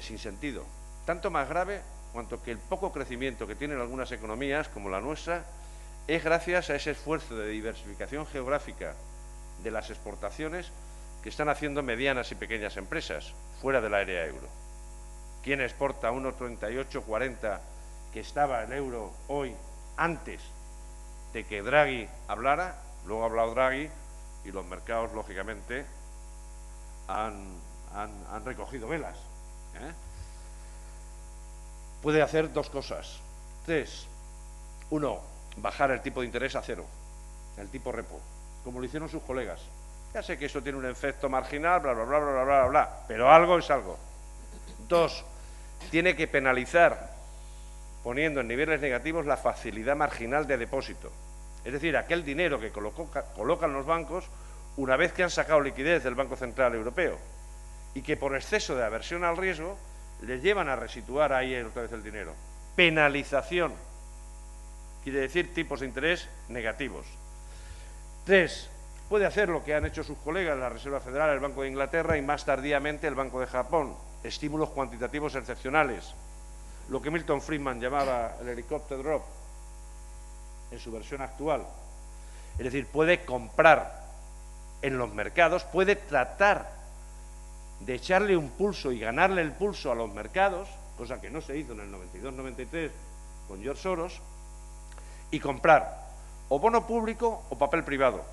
sin sentido, tanto más grave cuanto que el poco crecimiento que tienen algunas economías, como la nuestra, es gracias a ese esfuerzo de diversificación geográfica de las exportaciones que están haciendo medianas y pequeñas empresas fuera del área euro. ¿Quién exporta 1,3840 que estaba el euro hoy antes de que Draghi hablara? Luego ha hablado Draghi y los mercados, lógicamente, han recogido velas. Puede hacer dos cosas. Tres. Uno, bajar el tipo de interés a cero, el tipo repo, como lo hicieron sus colegas. Ya sé que eso tiene un efecto marginal, bla, bla, bla, bla, bla, bla, bla, pero algo es algo. Dos, tiene que penalizar, poniendo en niveles negativos, la facilidad marginal de depósito. Es decir, aquel dinero que colocan los bancos una vez que han sacado liquidez del Banco Central Europeo y que por exceso de aversión al riesgo les llevan a resituar ahí otra vez el dinero. Penalización, quiere decir tipos de interés negativos. Tres, puede hacer lo que han hecho sus colegas, la Reserva Federal, el Banco de Inglaterra y más tardíamente el Banco de Japón, estímulos cuantitativos excepcionales, lo que Milton Friedman llamaba el helicóptero drop en su versión actual. Es decir, puede comprar en los mercados, puede tratar de echarle un pulso y ganarle el pulso a los mercados, cosa que no se hizo en el 92-93 con George Soros, y comprar o bono público o papel privado.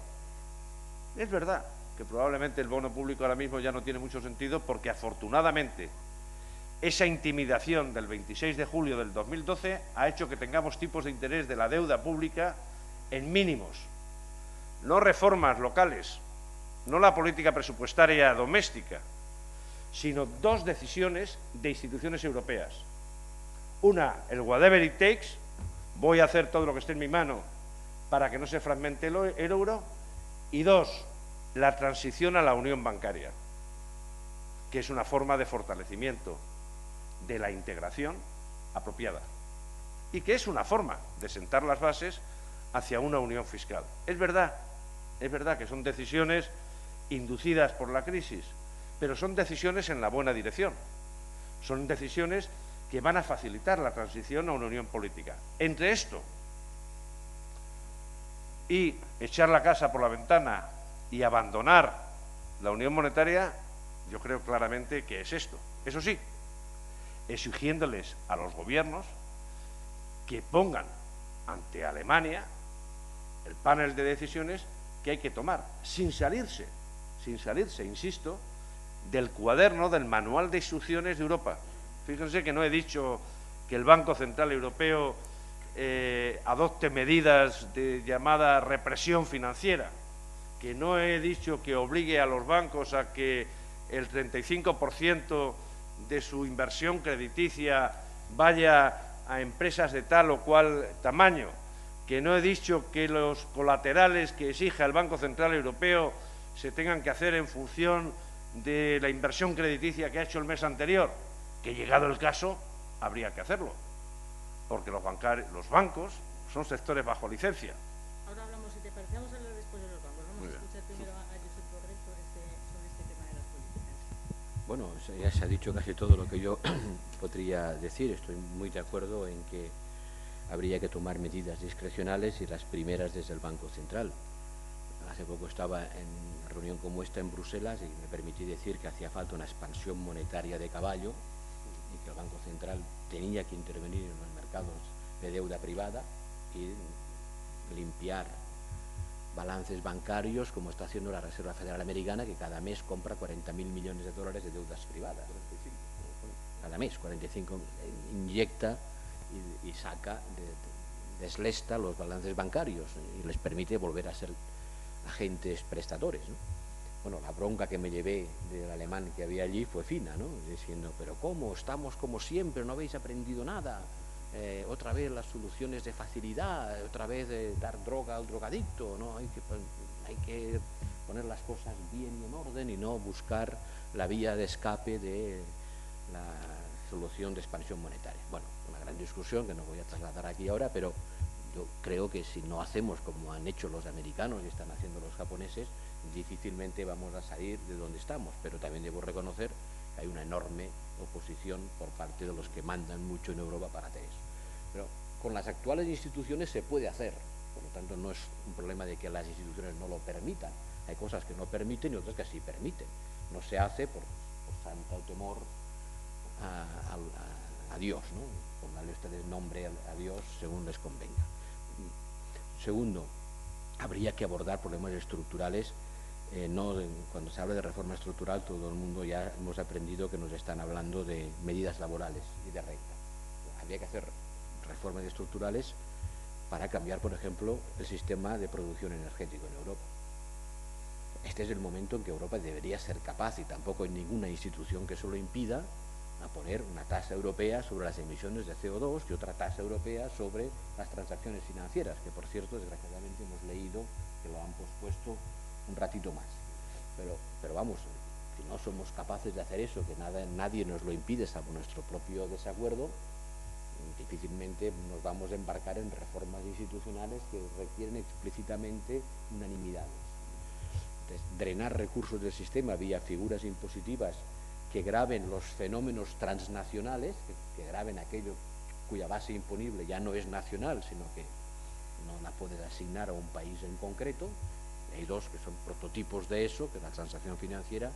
Es verdad que probablemente el bono público ahora mismo ya no tiene mucho sentido porque afortunadamente esa intimidación del 26 de julio del 2012 ha hecho que tengamos tipos de interés de la deuda pública en mínimos. No reformas locales, no la política presupuestaria doméstica, sino dos decisiones de instituciones europeas. Una, el whatever it takes, voy a hacer todo lo que esté en mi mano para que no se fragmente el euro, y dos, la transición a la unión bancaria, que es una forma de fortalecimiento de la integración apropiada y que es una forma de sentar las bases hacia una unión fiscal. Es verdad que son decisiones inducidas por la crisis, pero son decisiones en la buena dirección. Son decisiones que van a facilitar la transición a una unión política. Entre esto y echar la casa por la ventana y abandonar la unión monetaria, yo creo claramente que es esto. Eso sí, exigiéndoles a los gobiernos que pongan ante Alemania el panel de decisiones que hay que tomar, sin salirse sin salirse, insisto, del cuaderno del manual de instrucciones de Europa. Fíjense que no he dicho que el Banco Central Europeo adopte medidas de llamada represión financiera, que no he dicho que obligue a los bancos a que el 35% de su inversión crediticia vaya a empresas de tal o cual tamaño, que no he dicho que los colaterales que exija el Banco Central Europeo se tengan que hacer en función de la inversión crediticia que ha hecho el mes anterior, que llegado el caso habría que hacerlo, porque los bancos son sectores bajo licencia. Ahora hablamos, si te parece, vamos a hablar después de los bancos. Vamos a escuchar primero a Josep Borrell sobre este tema de las políticas. Bueno, ya se ha dicho casi todo lo que yo podría decir. Estoy muy de acuerdo en que habría que tomar medidas discrecionales y las primeras desde el Banco Central. Hace poco estaba en una reunión como esta en Bruselas y me permití decir que hacía falta una expansión monetaria de caballo y que el Banco Central tenía que intervenir en los mercados de deuda privada y limpiar balances bancarios, como está haciendo la Reserva Federal Americana, que cada mes compra 40.000 millones de dólares de deudas privadas. Cada mes, 45, inyecta y saca, deslesta los balances bancarios y les permite volver a ser agentes prestadores, ¿no? Bueno, la bronca que me llevé del alemán que había allí fue fina, ¿no? Diciendo, pero ¿cómo? Estamos como siempre, no habéis aprendido nada. Otra vez las soluciones de facilidad, otra vez dar droga al drogadicto, ¿no? Hay que poner las cosas bien y en orden y no buscar la vía de escape de la solución de expansión monetaria. Bueno, una gran discusión que no voy a trasladar aquí ahora, pero yo creo que si no hacemos como han hecho los americanos y están haciendo los japoneses, difícilmente vamos a salir de donde estamos, pero también debo reconocer que hay una enorme oposición por parte de los que mandan mucho en Europa para hacer eso. Pero con las actuales instituciones se puede hacer, por lo tanto no es un problema de que las instituciones no lo permitan. Hay cosas que no permiten y otras que sí permiten. No se hace por santo temor a Dios, ¿no? Pónganle ustedes nombre a Dios según les convenga. Segundo, habría que abordar problemas estructurales. Cuando se habla de reforma estructural, todo el mundo ya hemos aprendido que nos están hablando de medidas laborales y de renta. Habría que hacer reformas estructurales para cambiar, por ejemplo, el sistema de producción energético en Europa. Este es el momento en que Europa debería ser capaz, y tampoco hay ninguna institución que eso lo impida, a poner una tasa europea sobre las emisiones de CO2 y otra tasa europea sobre las transacciones financieras, que por cierto, desgraciadamente hemos leído que lo han pospuesto un ratito más. Pero vamos, si no somos capaces de hacer eso, que nadie nos lo impide salvo nuestro propio desacuerdo, difícilmente nos vamos a embarcar en reformas institucionales que requieren explícitamente unanimidades. Entonces, drenar recursos del sistema vía figuras impositivas que graven los fenómenos transnacionales, que graven aquello cuya base imponible ya no es nacional, sino que no la puedes asignar a un país en concreto. Hay dos que son prototipos de eso, que es la transacción financiera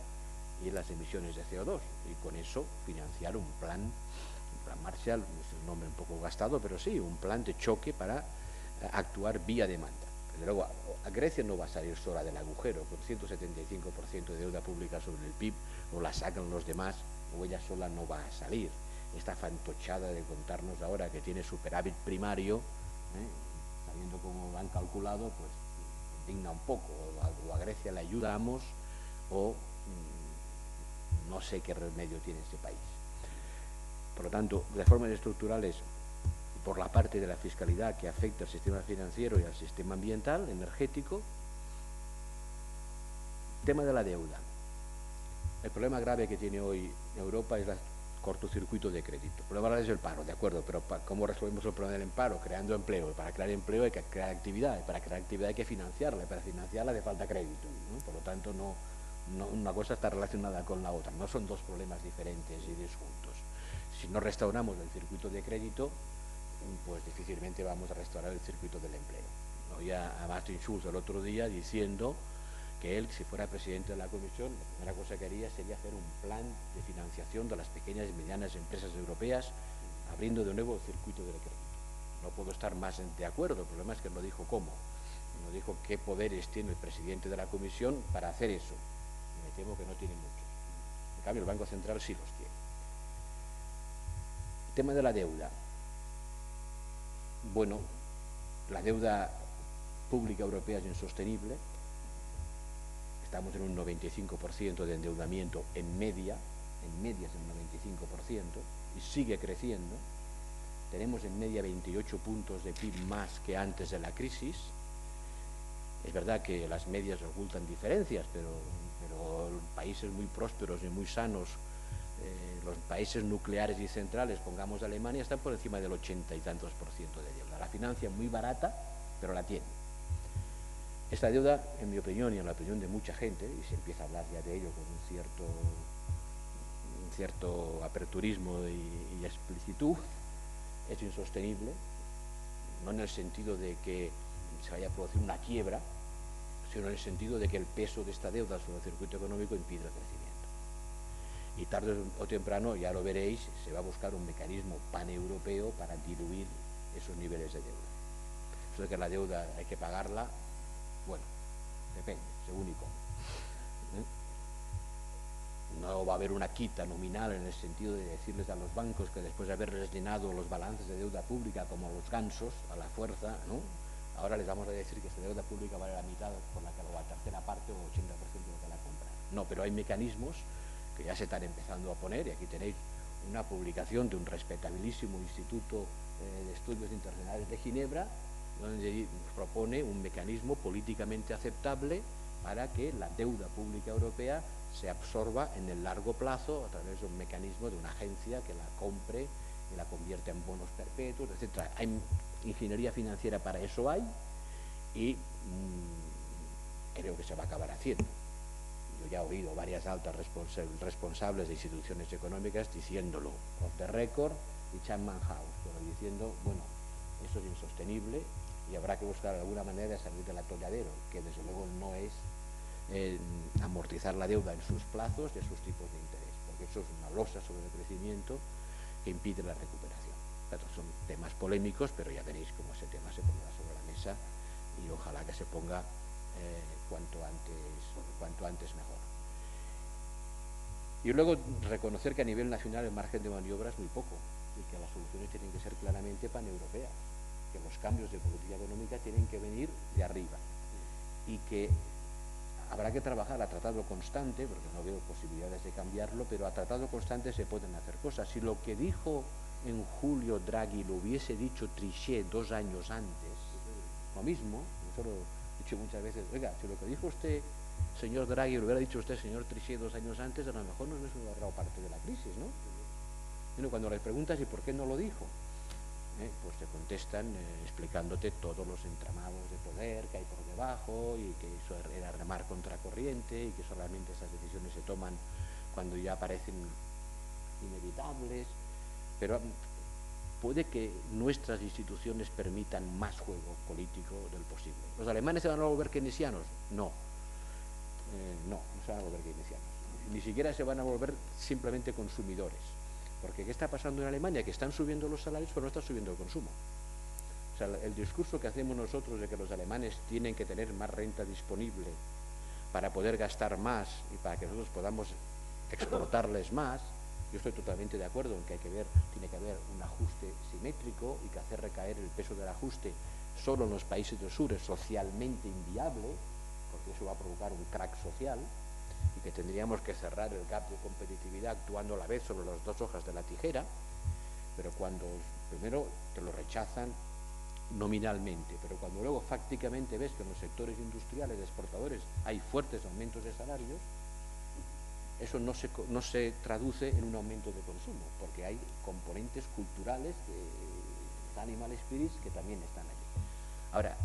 y las emisiones de CO2, y con eso financiar un plan Marshall, es un nombre un poco gastado, pero sí, un plan de choque para actuar vía demanda. Desde luego, a Grecia no va a salir sola del agujero, con 175% de deuda pública sobre el PIB, o la sacan los demás, o ella sola no va a salir. Esta fantochada de contarnos ahora que tiene superávit primario, sabiendo cómo lo han calculado, pues digna un poco, o a Grecia le ayudamos, o no sé qué remedio tiene ese país. Por lo tanto, reformas estructurales por la parte de la fiscalidad que afecta al sistema financiero y al sistema ambiental, energético. Tema de la deuda. El problema grave que tiene hoy Europa es el cortocircuito de crédito. El problema grave es el paro, de acuerdo, pero ¿cómo resolvemos el problema del paro? Creando empleo. Y para crear empleo hay que crear actividad, y para crear actividad hay que financiarla, y para financiarla hace falta crédito, ¿no? Por lo tanto, una cosa está relacionada con la otra, no son dos problemas diferentes y disjuntos. Si no restauramos el circuito de crédito, pues difícilmente vamos a restaurar el circuito del empleo. Oía a Martin Schulz el otro día diciendo que él, si fuera presidente de la Comisión, la primera cosa que haría sería hacer un plan de financiación de las pequeñas y medianas empresas europeas, abriendo de nuevo el circuito del crédito. No puedo estar más de acuerdo, el problema es que no dijo cómo, no dijo qué poderes tiene el presidente de la Comisión para hacer eso. temo que no tiene muchos. En cambio, el Banco Central sí los tiene. El tema de la deuda. Bueno, la deuda pública europea es insostenible. Estamos en un 95% de endeudamiento en media es el 95%, y sigue creciendo. Tenemos en media 28 puntos de PIB más que antes de la crisis. Es verdad que las medias ocultan diferencias, pero países muy prósperos y muy sanos, los países nucleares y centrales, pongamos Alemania, están por encima del 80 y tantos % de deuda. La financia muy barata, pero la tiene. Esta deuda, en mi opinión y en la opinión de mucha gente, y se empieza a hablar ya de ello con un cierto aperturismo y explicitud, es insostenible, no en el sentido de que se vaya a producir una quiebra, sino en el sentido de que el peso de esta deuda sobre el circuito económico impide el crecimiento. Y tarde o temprano, ya lo veréis, se va a buscar un mecanismo paneuropeo para diluir esos niveles de deuda. Eso de que la deuda hay que pagarla, bueno, depende, según y cómo. No va a haber una quita nominal en el sentido de decirles a los bancos que después de haberles llenado los balances de deuda pública como los gansos a la fuerza, ¿no?, ahora les vamos a decir que esta deuda pública vale la mitad por la que la tercera parte o 80% de lo que la compran. No, pero hay mecanismos que ya se están empezando a poner, y aquí tenéis una publicación de un respetabilísimo Instituto de Estudios Internacionales de Ginebra, donde propone un mecanismo políticamente aceptable para que la deuda pública europea se absorba en el largo plazo a través de un mecanismo de una agencia que la compre y la convierta en bonos perpetuos, etc. Hay ingeniería financiera para eso, y creo que se va a acabar haciendo. Yo ya he oído varias altas responsables de instituciones económicas diciéndolo off the record, y Chatham House, pero diciendo, bueno, eso es insostenible y habrá que buscar alguna manera de salir del atolladero, que desde luego no es amortizar la deuda en sus plazos y en sus tipos de interés, porque eso es una losa sobre el crecimiento que impide la recuperación. Claro, son temas polémicos, pero ya veréis cómo ese tema se pondrá sobre la mesa, y ojalá que se ponga cuanto antes mejor. Y luego reconocer que a nivel nacional el margen de maniobra es muy poco, y que las soluciones tienen que ser claramente paneuropeas, que los cambios de política económica tienen que venir de arriba, y que habrá que trabajar a tratado constante, porque no veo posibilidades de cambiarlo, pero a tratado constante se pueden hacer cosas. Si lo que dijo en julio Draghi lo hubiese dicho Trichet 2 años antes, lo mismo, yo lo he dicho muchas veces, oiga, si lo que dijo usted, señor Draghi, lo hubiera dicho usted, señor Trichet, 2 años antes, a lo mejor no nos hubiera ahorrado parte de la crisis, ¿no? Bueno, cuando les preguntas ¿y por qué no lo dijo?, pues te contestan explicándote todos los entramados de poder que hay por debajo, y que eso era remar contra corriente, y que solamente esas decisiones se toman cuando ya parecen inevitables. Pero puede que nuestras instituciones permitan más juego político del posible. ¿Los alemanes se van a volver keynesianos? No. No se van a volver keynesianos. Ni siquiera se van a volver simplemente consumidores. Porque ¿qué está pasando en Alemania? Que están subiendo los salarios, pero no está subiendo el consumo. O sea, el discurso que hacemos nosotros de que los alemanes tienen que tener más renta disponible para poder gastar más y para que nosotros podamos exportarles más, yo estoy totalmente de acuerdo en que tiene que haber un ajuste simétrico, y que hacer recaer el peso del ajuste solo en los países del sur es socialmente inviable, porque eso va a provocar un crack social, y que tendríamos que cerrar el gap de competitividad actuando a la vez sobre las 2 hojas de la tijera. Pero cuando primero te lo rechazan nominalmente, pero cuando luego fácticamente ves que en los sectores industriales exportadores hay fuertes aumentos de salarios, eso no se traduce en un aumento de consumo, porque hay componentes culturales de animal spirits que también están allí. Ahora,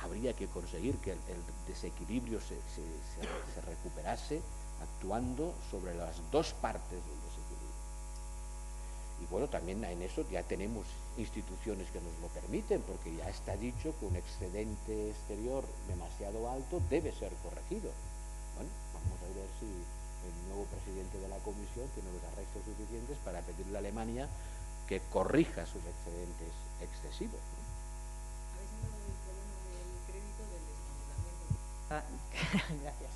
habría que conseguir que el desequilibrio se recuperase actuando sobre las 2 partes del desequilibrio. Y bueno, también en eso ya tenemos instituciones que nos lo permiten, porque ya está dicho que un excedente exterior demasiado alto debe ser corregido. Bueno, vamos a ver si el nuevo presidente de la Comisión tiene los arrestos suficientes para pedirle a Alemania que corrija sus excedentes excesivos, ¿no? Gracias.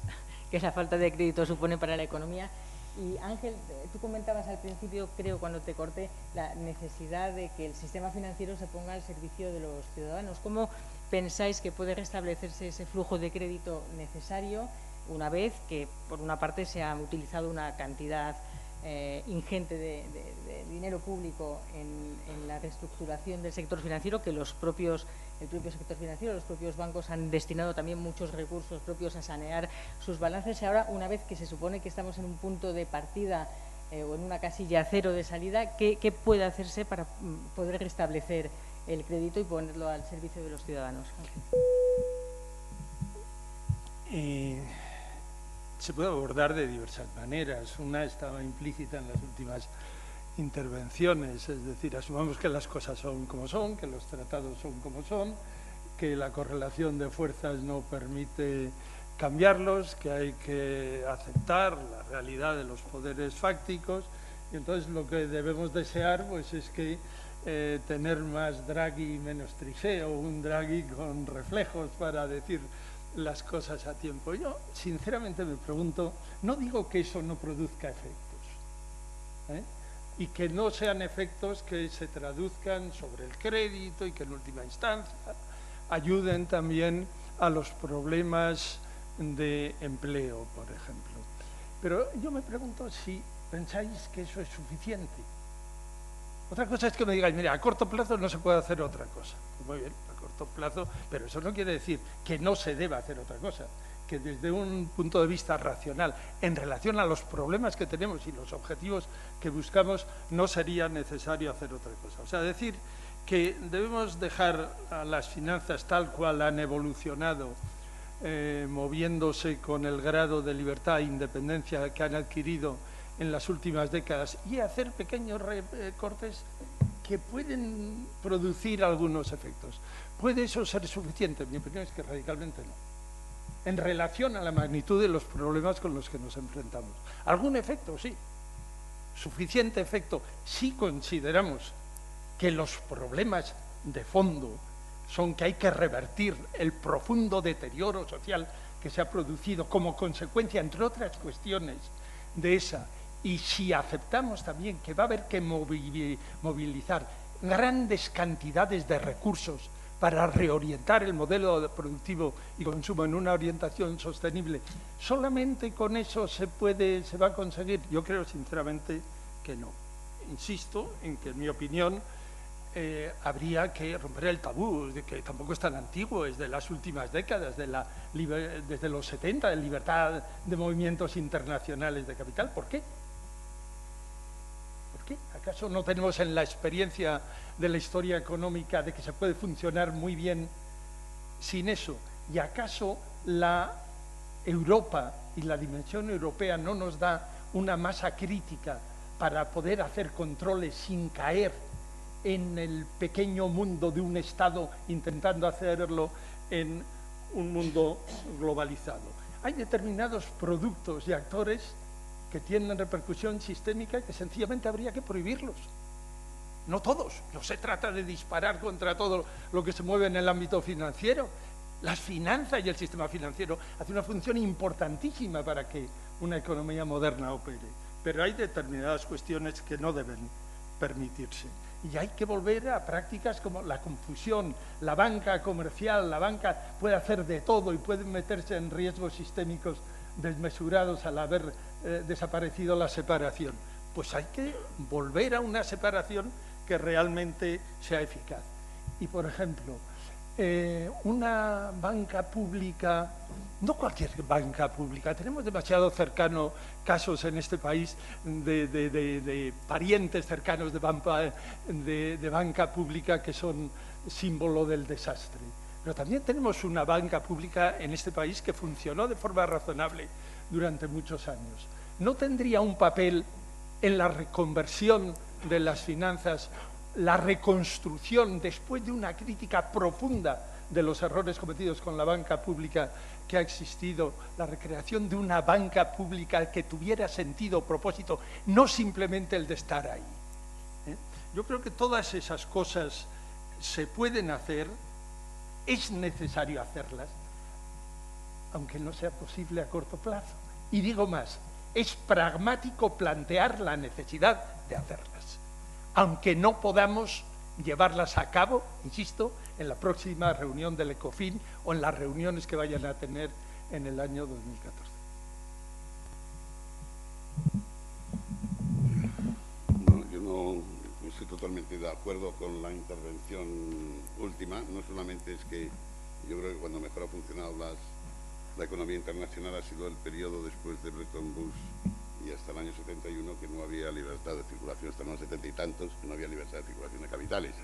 que la falta de crédito supone para la economía. Y Ángel, tú comentabas al principio, creo cuando te corté, la necesidad de que el sistema financiero se ponga al servicio de los ciudadanos. ¿Cómo pensáis que puede restablecerse ese flujo de crédito necesario una vez que, por una parte, se ha utilizado una cantidad ingente de dinero público en la reestructuración del sector financiero, que el propio sector financiero, los propios bancos han destinado también muchos recursos propios a sanear sus balances? Y ahora, una vez que se supone que estamos en un punto de partida o en una casilla cero de salida, ¿qué puede hacerse para poder restablecer el crédito y ponerlo al servicio de los ciudadanos? Se puede abordar de diversas maneras. Una estaba implícita en las últimas intervenciones, es decir, asumamos que las cosas son como son, que los tratados son como son, que la correlación de fuerzas no permite cambiarlos, que hay que aceptar la realidad de los poderes fácticos, y entonces lo que debemos desear pues es que tener más Draghi y menos Trichet, o un Draghi con reflejos para decir las cosas a tiempo. Yo sinceramente me pregunto, no digo que eso no produzca efectos, y que no sean efectos que se traduzcan sobre el crédito y que en última instancia ayuden también a los problemas de empleo, por ejemplo. Pero yo me pregunto si pensáis que eso es suficiente. Otra cosa es que me digáis, mira, a corto plazo no se puede hacer otra cosa. Muy bien, a corto plazo, pero eso no quiere decir que no se deba hacer otra cosa, que desde un punto de vista racional, en relación a los problemas que tenemos y los objetivos que buscamos, no sería necesario hacer otra cosa. O sea, decir que debemos dejar a las finanzas tal cual han evolucionado, moviéndose con el grado de libertad e independencia que han adquirido en las últimas décadas, y hacer pequeños recortes que pueden producir algunos efectos. ¿Puede eso ser suficiente? Mi opinión es que radicalmente no, en relación a la magnitud de los problemas con los que nos enfrentamos. ¿Algún efecto? Sí. ¿Suficiente efecto? Si consideramos que los problemas de fondo son que hay que revertir el profundo deterioro social que se ha producido como consecuencia, entre otras cuestiones, de esa. Y si aceptamos también que va a haber que movilizar grandes cantidades de recursos para reorientar el modelo productivo y consumo en una orientación sostenible, solamente con eso se va a conseguir. Yo creo sinceramente que no. Insisto en que, en mi opinión, habría que romper el tabú, de que tampoco es tan antiguo, es de las últimas décadas, desde los 70, de libertad de movimientos internacionales de capital. ¿Por qué? ¿Por qué? ¿Acaso no tenemos en la experiencia de la historia económica de que se puede funcionar muy bien sin eso? ¿Y acaso la Europa y la dimensión europea no nos da una masa crítica para poder hacer controles sin caer en el pequeño mundo de un Estado intentando hacerlo en un mundo globalizado? Hay determinados productos y actores que tienen repercusión sistémica y que sencillamente habría que prohibirlos. No todos, no se trata de disparar contra todo lo que se mueve en el ámbito financiero. Las finanzas y el sistema financiero hacen una función importantísima para que una economía moderna opere, pero hay determinadas cuestiones que no deben permitirse. Y hay que volver a prácticas como la confusión. La banca comercial, la banca puede hacer de todo y puede meterse en riesgos sistémicos desmesurados al haber desaparecido la separación. Pues hay que volver a una separación que realmente sea eficaz. Y, por ejemplo, una banca pública, no cualquier banca pública, tenemos demasiado cercano casos en este país de parientes cercanos de banca pública que son símbolo del desastre. Pero también tenemos una banca pública en este país que funcionó de forma razonable durante muchos años. ¿No tendría un papel en la reconversión de las finanzas, la reconstrucción después de una crítica profunda de los errores cometidos con la banca pública que ha existido, la recreación de una banca pública que tuviera sentido, propósito, no simplemente el de estar ahí? Yo creo que todas esas cosas se pueden hacer, es necesario hacerlas, aunque no sea posible a corto plazo. Y digo más, es pragmático plantear la necesidad de hacerlas, aunque no podamos llevarlas a cabo, insisto, en la próxima reunión del ECOFIN o en las reuniones que vayan a tener en el año 2014. No, yo no estoy totalmente de acuerdo con la intervención última. No solamente es que yo creo que cuando mejor ha funcionado la economía internacional ha sido el periodo después de Bretton Woods y hasta el año 71, que no había libertad de circulación, hasta los 70 y tantos, que no había libertad de circulación de capitales.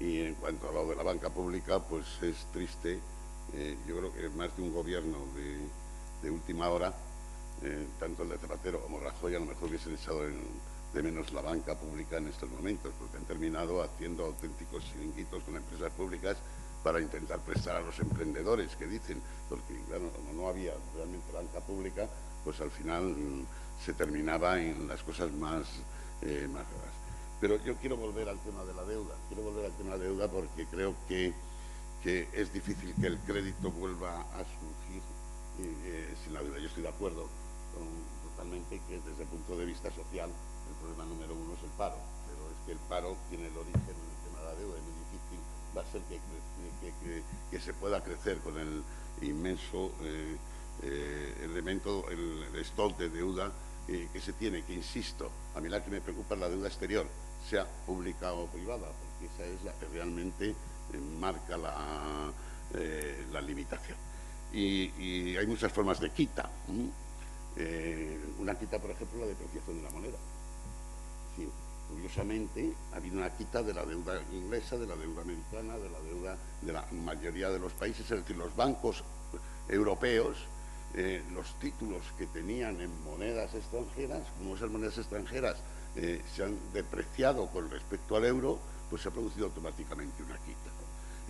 Y en cuanto a lo de la banca pública, pues es triste. Yo creo que más de un gobierno de última hora, tanto el de Zapatero como Rajoy, a lo mejor hubiesen echado de menos la banca pública en estos momentos, porque han terminado haciendo auténticos chiringuitos con empresas públicas para intentar prestar a los emprendedores, que dicen, porque claro, como no había realmente banca pública, pues al final se terminaba en las cosas más graves. Pero yo quiero volver al tema de la deuda, porque creo que es difícil que el crédito vuelva a surgir sin la deuda. Yo estoy de acuerdo totalmente que desde el punto de vista social el problema número uno es el paro, pero es que el paro tiene el origen en el tema de la deuda. Es muy difícil, va a ser que se pueda crecer con el inmenso elemento, el stock de deuda que se tiene, que insisto, a mí la que me preocupa es la deuda exterior, sea pública o privada, porque esa es la que realmente marca la limitación. Y hay muchas formas de quita. Una quita, por ejemplo, la depreciación de la moneda. Sí, curiosamente, ha habido una quita de la deuda inglesa, de la deuda americana, de la deuda de la mayoría de los países, es decir, los bancos europeos, los títulos que tenían en monedas extranjeras, como esas monedas extranjeras se han depreciado con respecto al euro, pues se ha producido automáticamente una quita.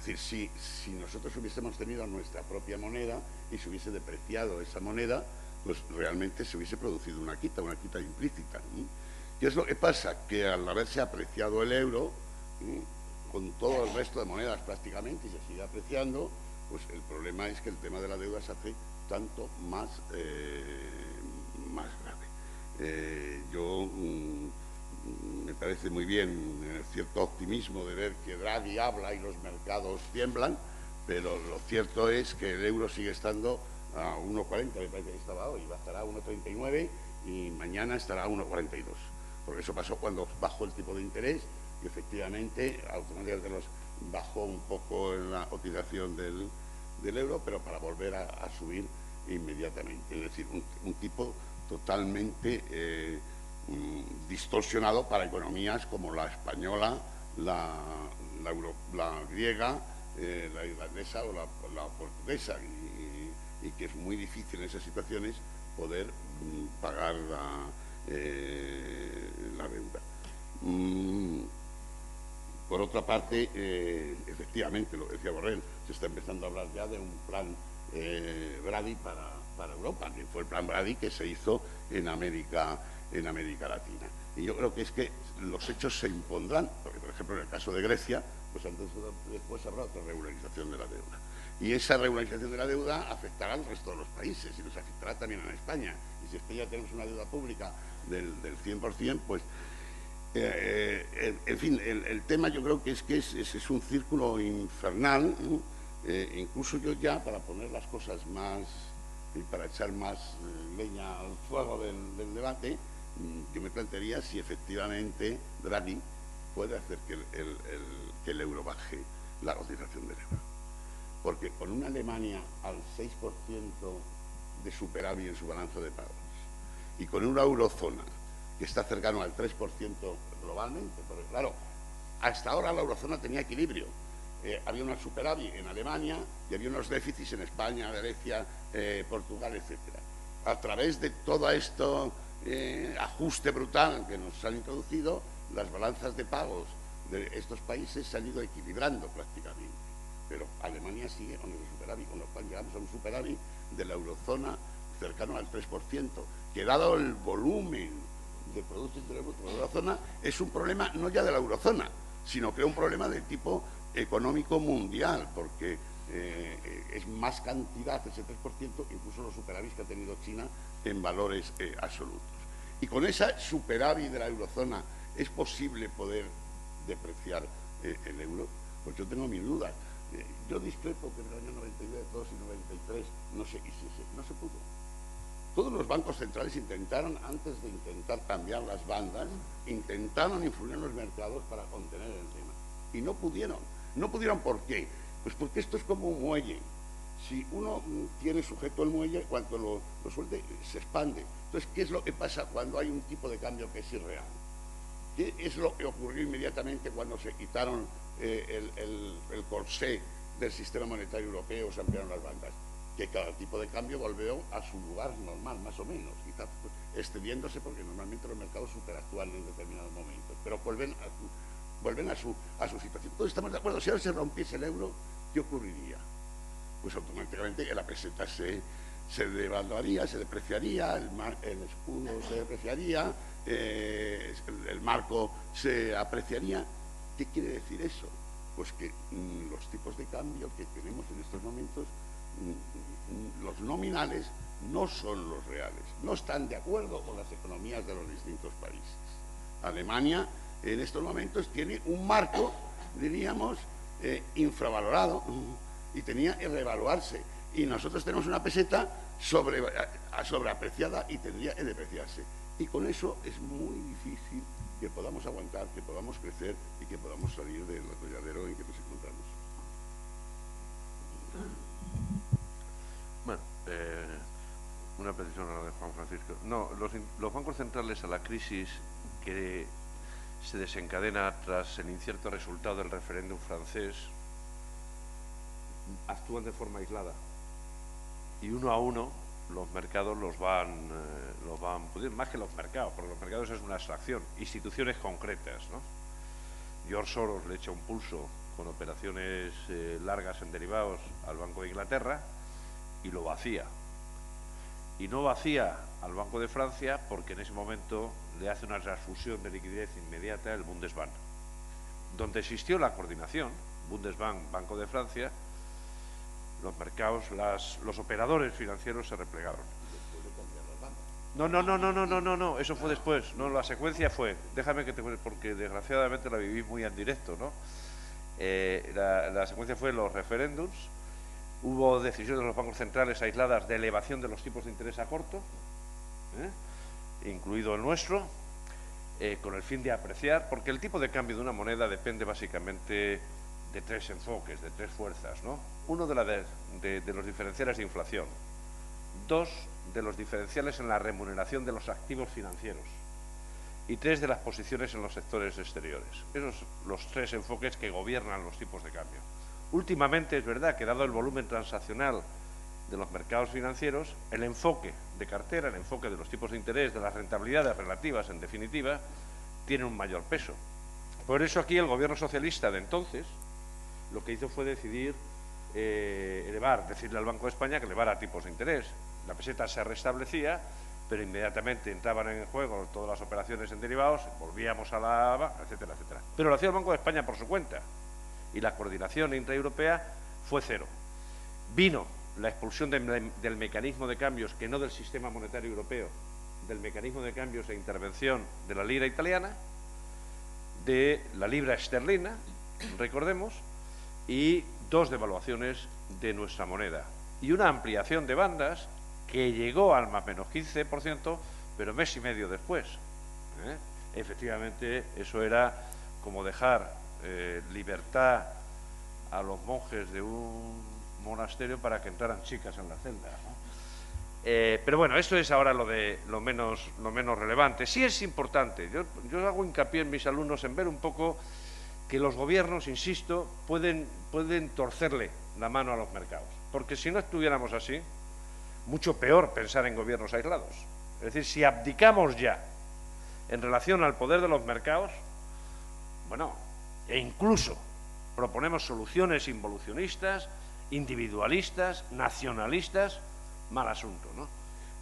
Es decir, si nosotros hubiésemos tenido nuestra propia moneda y se hubiese depreciado esa moneda, pues realmente se hubiese producido una quita implícita. ¿Qué es lo que pasa? Que al haberse apreciado el euro, con todo el resto de monedas prácticamente, y se sigue apreciando, pues el problema es que el tema de la deuda se hace tanto más grave. Me parece muy bien cierto optimismo de ver que Draghi habla y los mercados tiemblan, pero lo cierto es que el euro sigue estando a 1,40, me parece que estaba hoy, estará a 1,39 y mañana estará a 1,42. Porque eso pasó cuando bajó el tipo de interés y efectivamente automáticamente nos bajó un poco en la cotización del euro, pero para volver a subir inmediatamente. Es decir, un tipo totalmente distorsionado para economías como la española, la griega, la irlandesa o la portuguesa, y que es muy difícil en esas situaciones poder pagar la deuda. Por otra parte, efectivamente, lo decía Borrell, se está empezando a hablar ya de un plan Draghi para Europa, que fue el plan Draghi que se hizo en América Latina. Y yo creo que es que los hechos se impondrán, porque por ejemplo en el caso de Grecia, pues antes o después habrá otra regularización de la deuda. Y esa regularización de la deuda afectará al resto de los países y nos afectará también a España. Y si España tenemos una deuda pública del 100%, pues en fin, el tema yo creo que es un círculo infernal. Incluso yo ya, para poner las cosas más y para echar más leña al fuego del debate, yo me plantearía si efectivamente Draghi puede hacer que el euro baje la cotización del euro. Porque con una Alemania al 6% de superávit en su balanza de pagos y con una eurozona que está cercano al 3% globalmente, porque claro, hasta ahora la eurozona tenía equilibrio. Había una superávit en Alemania y había unos déficits en España, Grecia, Portugal, etcétera. A través de todo esto ajuste brutal que nos han introducido, las balanzas de pagos de estos países se han ido equilibrando prácticamente. Pero Alemania sigue con el superávit, con lo cual llegamos a un superávit de la eurozona cercano al 3%, que dado el volumen de Producto Interior Bruto de la eurozona, es un problema no ya de la eurozona, sino que es un problema de tipo económico mundial, porque es más cantidad, ese 3%, incluso los superávits que ha tenido China en valores absolutos. Y con esa superávit de la eurozona, ¿es posible poder depreciar el euro? Pues yo tengo mis dudas. Yo discrepo que en el año 92 y 93 no se pudo. Todos los bancos centrales intentaron, antes de intentar cambiar las bandas, intentaron influir en los mercados para contener el tema. Y no pudieron. No pudieron, ¿por qué? Pues porque esto es como un muelle. Si uno tiene sujeto el muelle, cuando lo suelte, se expande. Entonces, ¿qué es lo que pasa cuando hay un tipo de cambio que es irreal? ¿Qué es lo que ocurrió inmediatamente cuando se quitaron el corsé del sistema monetario europeo, se ampliaron las bandas? Que cada tipo de cambio volvió a su lugar normal, más o menos, quizás pues, excediéndose, porque normalmente los mercados superactúan en determinados momentos, pero vuelven a su situación. Todos estamos de acuerdo. Si ahora se rompiese el euro, ¿qué ocurriría? Pues automáticamente la peseta se devaluaría, se depreciaría, el escudo se depreciaría, el marco se apreciaría. ¿Qué quiere decir eso? Pues que los tipos de cambio que tenemos en estos momentos, los nominales, no son los reales, no están de acuerdo con las economías de los distintos países. Alemania en estos momentos tiene un marco, diríamos, infravalorado, y tenía que revaluarse, y nosotros tenemos una peseta sobreapreciada y tendría que depreciarse, y con eso es muy difícil que podamos aguantar, que podamos crecer y que podamos salir del atolladero en que nos encontramos. Bueno, una precisión a la de Juan Francisco. No, los bancos centrales a la crisis que se desencadena tras el incierto resultado del referéndum francés actúan de forma aislada y uno a uno los mercados los van pudiendo, más que los mercados, porque los mercados es una abstracción, instituciones concretas, ¿no? George Soros le echa un pulso con operaciones largas en derivados al Banco de Inglaterra y lo vacía. Y no vacía al Banco de Francia porque en ese momento le hace una transfusión de liquidez inmediata el Bundesbank. Donde existió la coordinación, Bundesbank, Banco de Francia, los mercados, los operadores financieros se replegaron. No, eso fue después. No, la secuencia fue, déjame que te cuente, porque desgraciadamente la viví muy en directo, ¿no? La secuencia fue los referéndums. Hubo decisiones de los bancos centrales aisladas de elevación de los tipos de interés a corto, incluido el nuestro, con el fin de apreciar, porque el tipo de cambio de una moneda depende básicamente de tres enfoques, de tres fuerzas, ¿no? Uno de los diferenciales de inflación, dos de los diferenciales en la remuneración de los activos financieros y tres de las posiciones en los sectores exteriores. Esos son los tres enfoques que gobiernan los tipos de cambio. Últimamente es verdad que, dado el volumen transaccional de los mercados financieros, el enfoque de cartera, el enfoque de los tipos de interés, de las rentabilidades relativas, en definitiva, tiene un mayor peso. Por eso aquí el gobierno socialista de entonces lo que hizo fue decidir decirle al Banco de España que elevara tipos de interés. La peseta se restablecía, pero inmediatamente entraban en juego todas las operaciones en derivados, volvíamos a la... etcétera, etcétera. Pero lo hacía el Banco de España por su cuenta. Y la coordinación intraeuropea fue cero. Vino la expulsión del mecanismo de cambios, que no del sistema monetario europeo, del mecanismo de cambios e intervención de la lira italiana, de la libra esterlina, recordemos, y dos devaluaciones de nuestra moneda. Y una ampliación de bandas que llegó al más o menos 15%, pero mes y medio después. Efectivamente, eso era como dejar libertad a los monjes de un monasterio para que entraran chicas en la celda, ¿no? Pero bueno, esto es ahora lo menos relevante. Sí es importante, yo hago hincapié en mis alumnos en ver un poco que los gobiernos, insisto, pueden torcerle la mano a los mercados, porque si no estuviéramos así, mucho peor pensar en gobiernos aislados. Es decir, si abdicamos ya en relación al poder de los mercados, bueno, e incluso proponemos soluciones involucionistas, individualistas, nacionalistas, mal asunto, ¿no?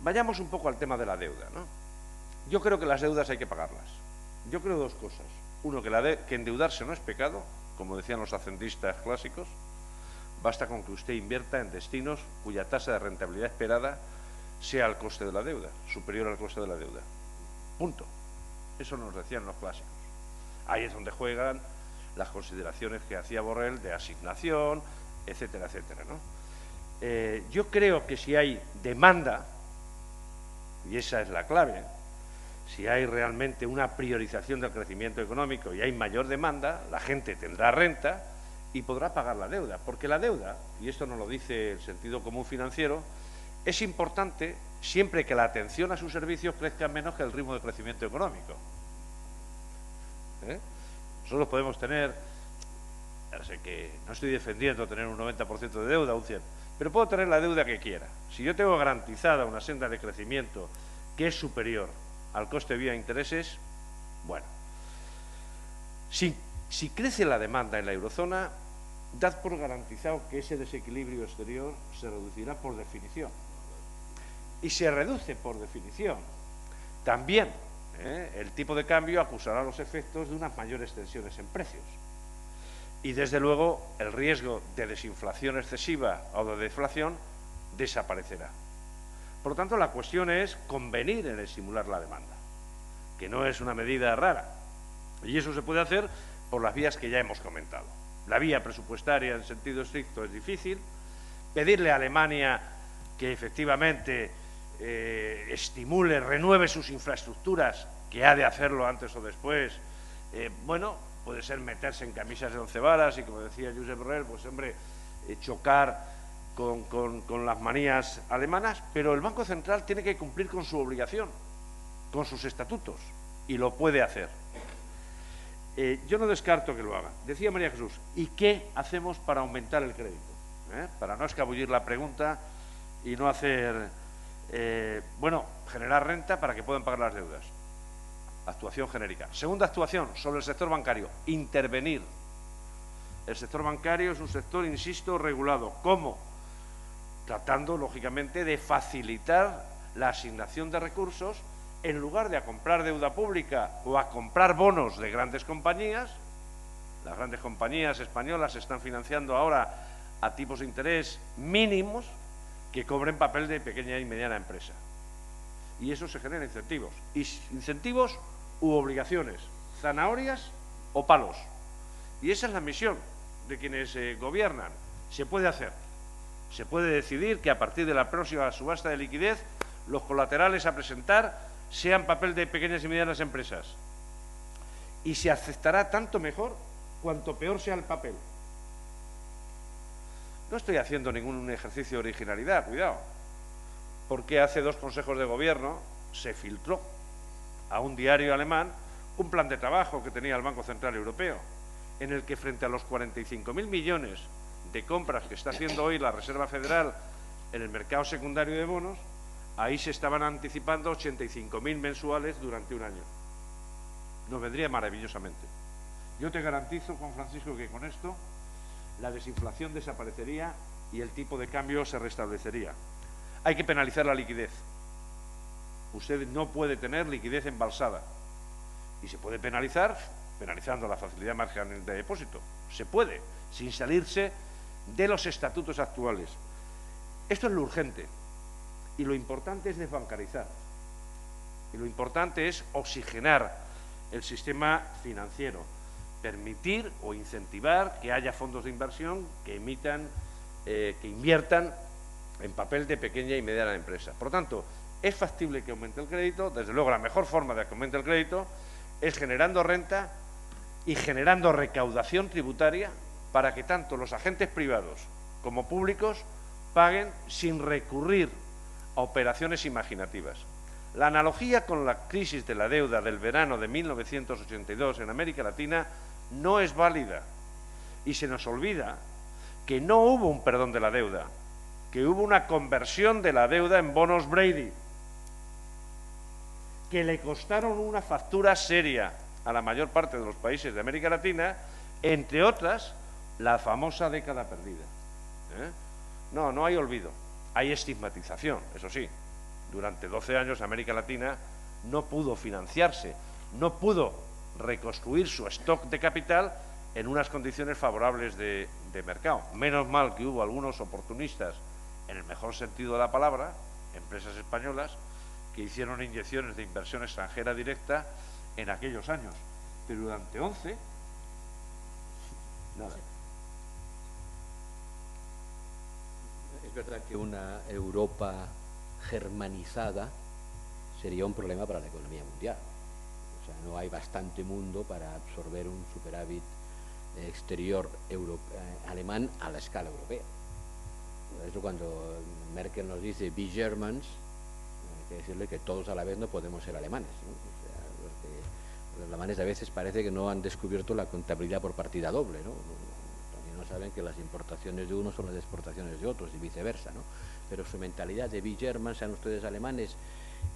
Vayamos un poco al tema de la deuda, ¿no? Yo creo que las deudas hay que pagarlas. Yo creo dos cosas. Uno, que endeudarse no es pecado, como decían los hacendistas clásicos. Basta con que usted invierta en destinos cuya tasa de rentabilidad esperada sea el coste de la deuda, superior al coste de la deuda. Punto. Eso nos decían los clásicos. Ahí es donde juegan las consideraciones que hacía Borrell de asignación, etcétera, etcétera, ¿no? Yo creo que si hay demanda, y esa es la clave, si hay realmente una priorización del crecimiento económico y hay mayor demanda, la gente tendrá renta y podrá pagar la deuda. Porque la deuda, y esto nos lo dice el sentido común financiero, es importante siempre que la atención a sus servicios crezca menos que el ritmo de crecimiento económico. Nosotros podemos tener, ya sé que no estoy defendiendo tener un 90% de deuda, un 100%, pero puedo tener la deuda que quiera. Si yo tengo garantizada una senda de crecimiento que es superior al coste vía intereses, bueno, si crece la demanda en la eurozona, dad por garantizado que ese desequilibrio exterior se reducirá por definición. Y se reduce por definición. También el tipo de cambio acusará los efectos de unas mayores tensiones en precios. Y, desde luego, el riesgo de desinflación excesiva o de deflación desaparecerá. Por lo tanto, la cuestión es convenir en estimular la demanda, que no es una medida rara. Y eso se puede hacer por las vías que ya hemos comentado. La vía presupuestaria en sentido estricto es difícil. Pedirle a Alemania que efectivamente estimule, renueve sus infraestructuras, que ha de hacerlo antes o después, bueno, puede ser meterse en camisas de 11 varas y, como decía Josep Borrell, pues hombre, chocar con las manías alemanas, pero el Banco Central tiene que cumplir con su obligación, con sus estatutos, y lo puede hacer. Yo no descarto que lo haga. Decía María Jesús, ¿y qué hacemos para aumentar el crédito? Para no escabullir la pregunta y no hacer, bueno, generar renta para que puedan pagar las deudas. Actuación genérica. Segunda actuación, sobre el sector bancario, intervenir. El sector bancario es un sector, insisto, regulado. ¿Cómo? Tratando, lógicamente, de facilitar la asignación de recursos en lugar de a comprar deuda pública o a comprar bonos de grandes compañías. Las grandes compañías españolas se están financiando ahora a tipos de interés mínimos que cobren papel de pequeña y mediana empresa. Y eso se genera incentivos. Y incentivos u obligaciones, zanahorias o palos. Y esa es la misión de quienes gobiernan. Se puede hacer. Se puede decidir que a partir de la próxima subasta de liquidez los colaterales a presentar sean papel de pequeñas y medianas empresas. Y se aceptará tanto mejor cuanto peor sea el papel. No estoy haciendo ningún ejercicio de originalidad, cuidado, porque hace 2 consejos de gobierno se filtró a un diario alemán un plan de trabajo que tenía el Banco Central Europeo, en el que, frente a los 45.000 millones de compras que está haciendo hoy la Reserva Federal en el mercado secundario de bonos, ahí se estaban anticipando 85.000 mensuales durante un año. Nos vendría maravillosamente. Yo te garantizo, Juan Francisco, que con esto la desinflación desaparecería y el tipo de cambio se restablecería. Hay que penalizar la liquidez. Usted no puede tener liquidez embalsada. Y se puede penalizar penalizando la facilidad marginal de depósito. Se puede, sin salirse de los estatutos actuales. Esto es lo urgente. Y lo importante es desbancarizar. Y lo importante es oxigenar el sistema financiero. Permitir o incentivar que haya fondos de inversión que inviertan en papel de pequeña y mediana empresa. Por lo tanto, es factible que aumente el crédito. Desde luego, la mejor forma de que aumente el crédito es generando renta y generando recaudación tributaria para que tanto los agentes privados como públicos paguen sin recurrir a operaciones imaginativas. La analogía con la crisis de la deuda del verano de 1982 en América Latina no es válida y se nos olvida que no hubo un perdón de la deuda, que hubo una conversión de la deuda en bonos Brady, que le costaron una factura seria a la mayor parte de los países de América Latina, entre otras, la famosa década perdida. No hay olvido, hay estigmatización, eso sí. Durante 12 años América Latina no pudo financiarse, no pudo reconstruir su stock de capital en unas condiciones favorables de mercado. Menos mal que hubo algunos oportunistas, en el mejor sentido de la palabra, empresas españolas, que hicieron inyecciones de inversión extranjera directa en aquellos años. Pero durante 11, nada. Es verdad que una Europa germanizada sería un problema para la economía mundial. O sea, no hay bastante mundo para absorber un superávit exterior alemán a la escala europea. Por eso cuando Merkel nos dice "be Germans", hay que decirle que todos a la vez no podemos ser alemanes, ¿no? O sea, porque los alemanes a veces parece que no han descubierto la contabilidad por partida doble, ¿no? También no saben que las importaciones de unos son las exportaciones de otros y viceversa, ¿no? Pero su mentalidad de "be Germans", sean ustedes alemanes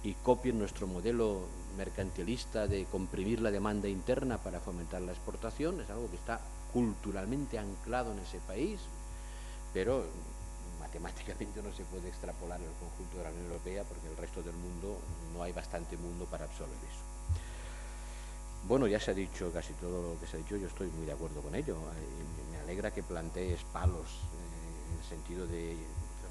y copien nuestro modelo mercantilista de comprimir la demanda interna para fomentar la exportación, es algo que está culturalmente anclado en ese país, pero matemáticamente no se puede extrapolar al conjunto de la Unión Europea porque el resto del mundo no hay bastante mundo para absorber eso. Bueno, ya se ha dicho casi todo lo que se ha dicho, yo estoy muy de acuerdo con ello. Me alegra que plantees palos en el sentido de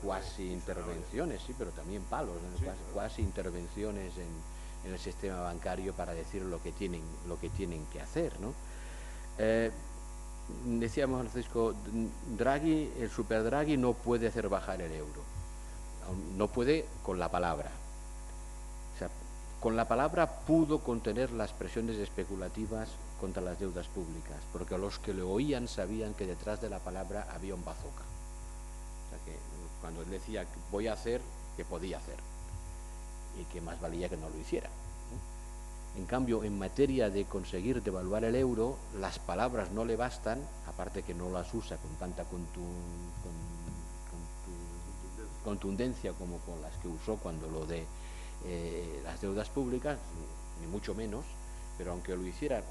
cuasi intervenciones, sí, pero también palos, ¿no? Cuasi intervenciones en el sistema bancario para decir lo que tienen que hacer, ¿no? Decíamos, Francisco, Draghi, el super Draghi no puede hacer bajar el euro, no puede con la palabra. O sea, con la palabra pudo contener las presiones especulativas contra las deudas públicas, porque los que le oían sabían que detrás de la palabra había un bazooka. O sea, que cuando él decía voy a hacer, que podía hacer, y que más valía que no lo hiciera, ¿no? En cambio, en materia de conseguir devaluar el euro, las palabras no le bastan, aparte que no las usa con tanta contundencia como con las que usó cuando lo de las deudas públicas, ni mucho menos, pero aunque lo hiciera,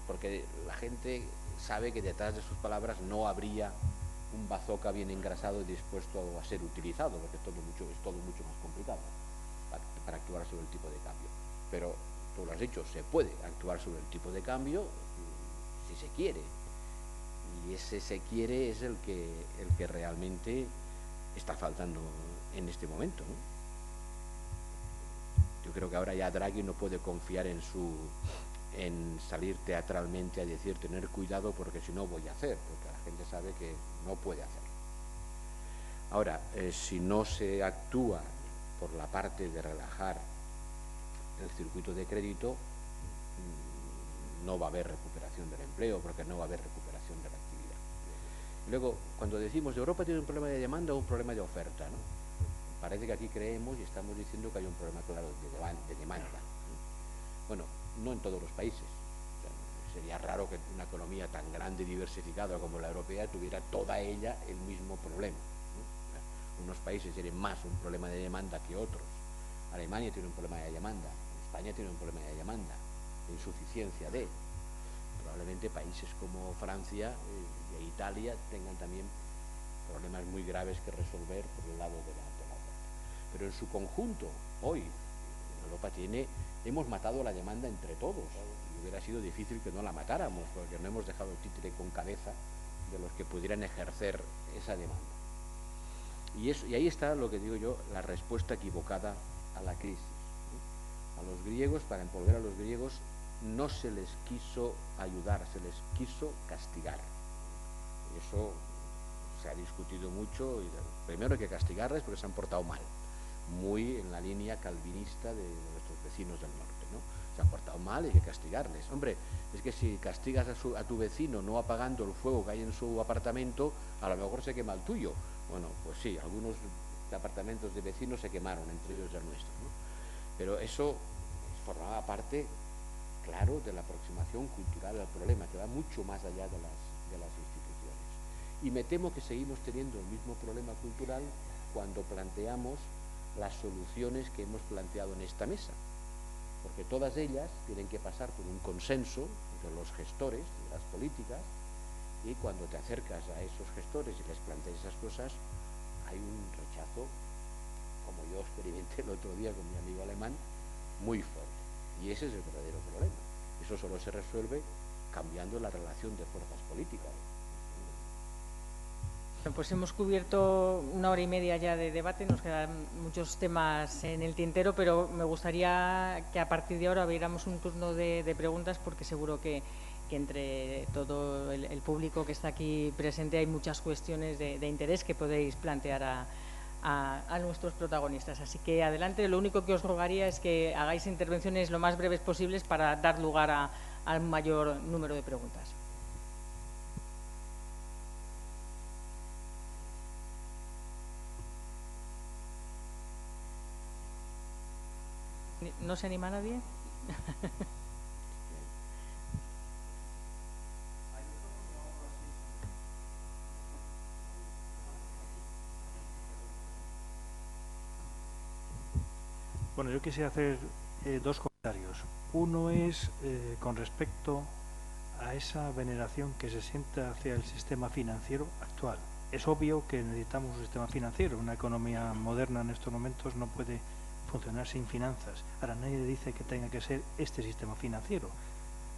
porque la gente sabe que detrás de sus palabras no habría un bazooka bien engrasado y dispuesto a ser utilizado, porque es todo mucho más complicado para actuar sobre el tipo de cambio. Pero tú lo has dicho, se puede actuar sobre el tipo de cambio si se quiere, y ese se quiere es el que realmente está faltando en este momento, ¿no? Yo creo que ahora ya Draghi no puede confiar en salir teatralmente a decir tener cuidado porque si no voy a hacer, porque la gente sabe que no puede hacer. Ahora, si no se actúa por la parte de relajar el circuito de crédito, no va a haber recuperación del empleo, porque no va a haber recuperación de la actividad. Luego, cuando decimos Europa tiene un problema de demanda o un problema de oferta, ¿no? Parece que aquí creemos y estamos diciendo que hay un problema claro de demanda. Bueno, no en todos los países. O sea, sería raro que una economía tan grande y diversificada como la europea tuviera toda ella el mismo problema, ¿no? Unos países tienen más un problema de demanda que otros. Alemania tiene un problema de demanda, España tiene un problema de demanda, de insuficiencia de. Probablemente países como Francia e Italia tengan también problemas muy graves que resolver por el lado de la oferta. Pero en su conjunto, hoy, Europa hemos matado la demanda entre todos. Y hubiera sido difícil que no la matáramos, porque no hemos dejado el títere con cabeza de los que pudieran ejercer esa demanda. Y ahí está lo que digo yo, la respuesta equivocada a la crisis, ¿no? A los griegos, para envolver a los griegos, no se les quiso ayudar, se les quiso castigar. Y eso se ha discutido mucho. Y primero hay que castigarles porque se han portado mal, muy en la línea calvinista de nuestros vecinos del norte, ¿no? Se han portado mal y hay que castigarles. Hombre, es que si castigas a tu vecino no apagando el fuego que hay en su apartamento, a lo mejor se quema el tuyo. Bueno, pues sí, algunos apartamentos de vecinos se quemaron, entre ellos el nuestro, ¿no? Pero eso formaba parte, claro, de la aproximación cultural al problema, que va mucho más allá de las instituciones. Y me temo que seguimos teniendo el mismo problema cultural cuando planteamos las soluciones que hemos planteado en esta mesa, porque todas ellas tienen que pasar por un consenso entre los gestores de las políticas, y cuando te acercas a esos gestores y les planteas esas cosas, hay un rechazo, como yo experimenté el otro día con mi amigo alemán, muy fuerte. Y ese es el verdadero problema. Eso solo se resuelve cambiando la relación de fuerzas políticas. Bueno, pues hemos cubierto 1 hora y media ya de debate, nos quedan muchos temas en el tintero, pero me gustaría que a partir de ahora abriéramos un turno de preguntas, porque seguro que entre todo el público que está aquí presente hay muchas cuestiones de interés que podéis plantear a nuestros protagonistas. Así que adelante. Lo único que os rogaría es que hagáis intervenciones lo más breves posibles para dar lugar al mayor número de preguntas. ¿No se anima nadie? Bueno, yo quisiera hacer 2 comentarios. Uno es con respecto a esa veneración que se siente hacia el sistema financiero actual. Es obvio que necesitamos un sistema financiero. Una economía moderna en estos momentos no puede funcionar sin finanzas. Ahora, nadie dice que tenga que ser este sistema financiero.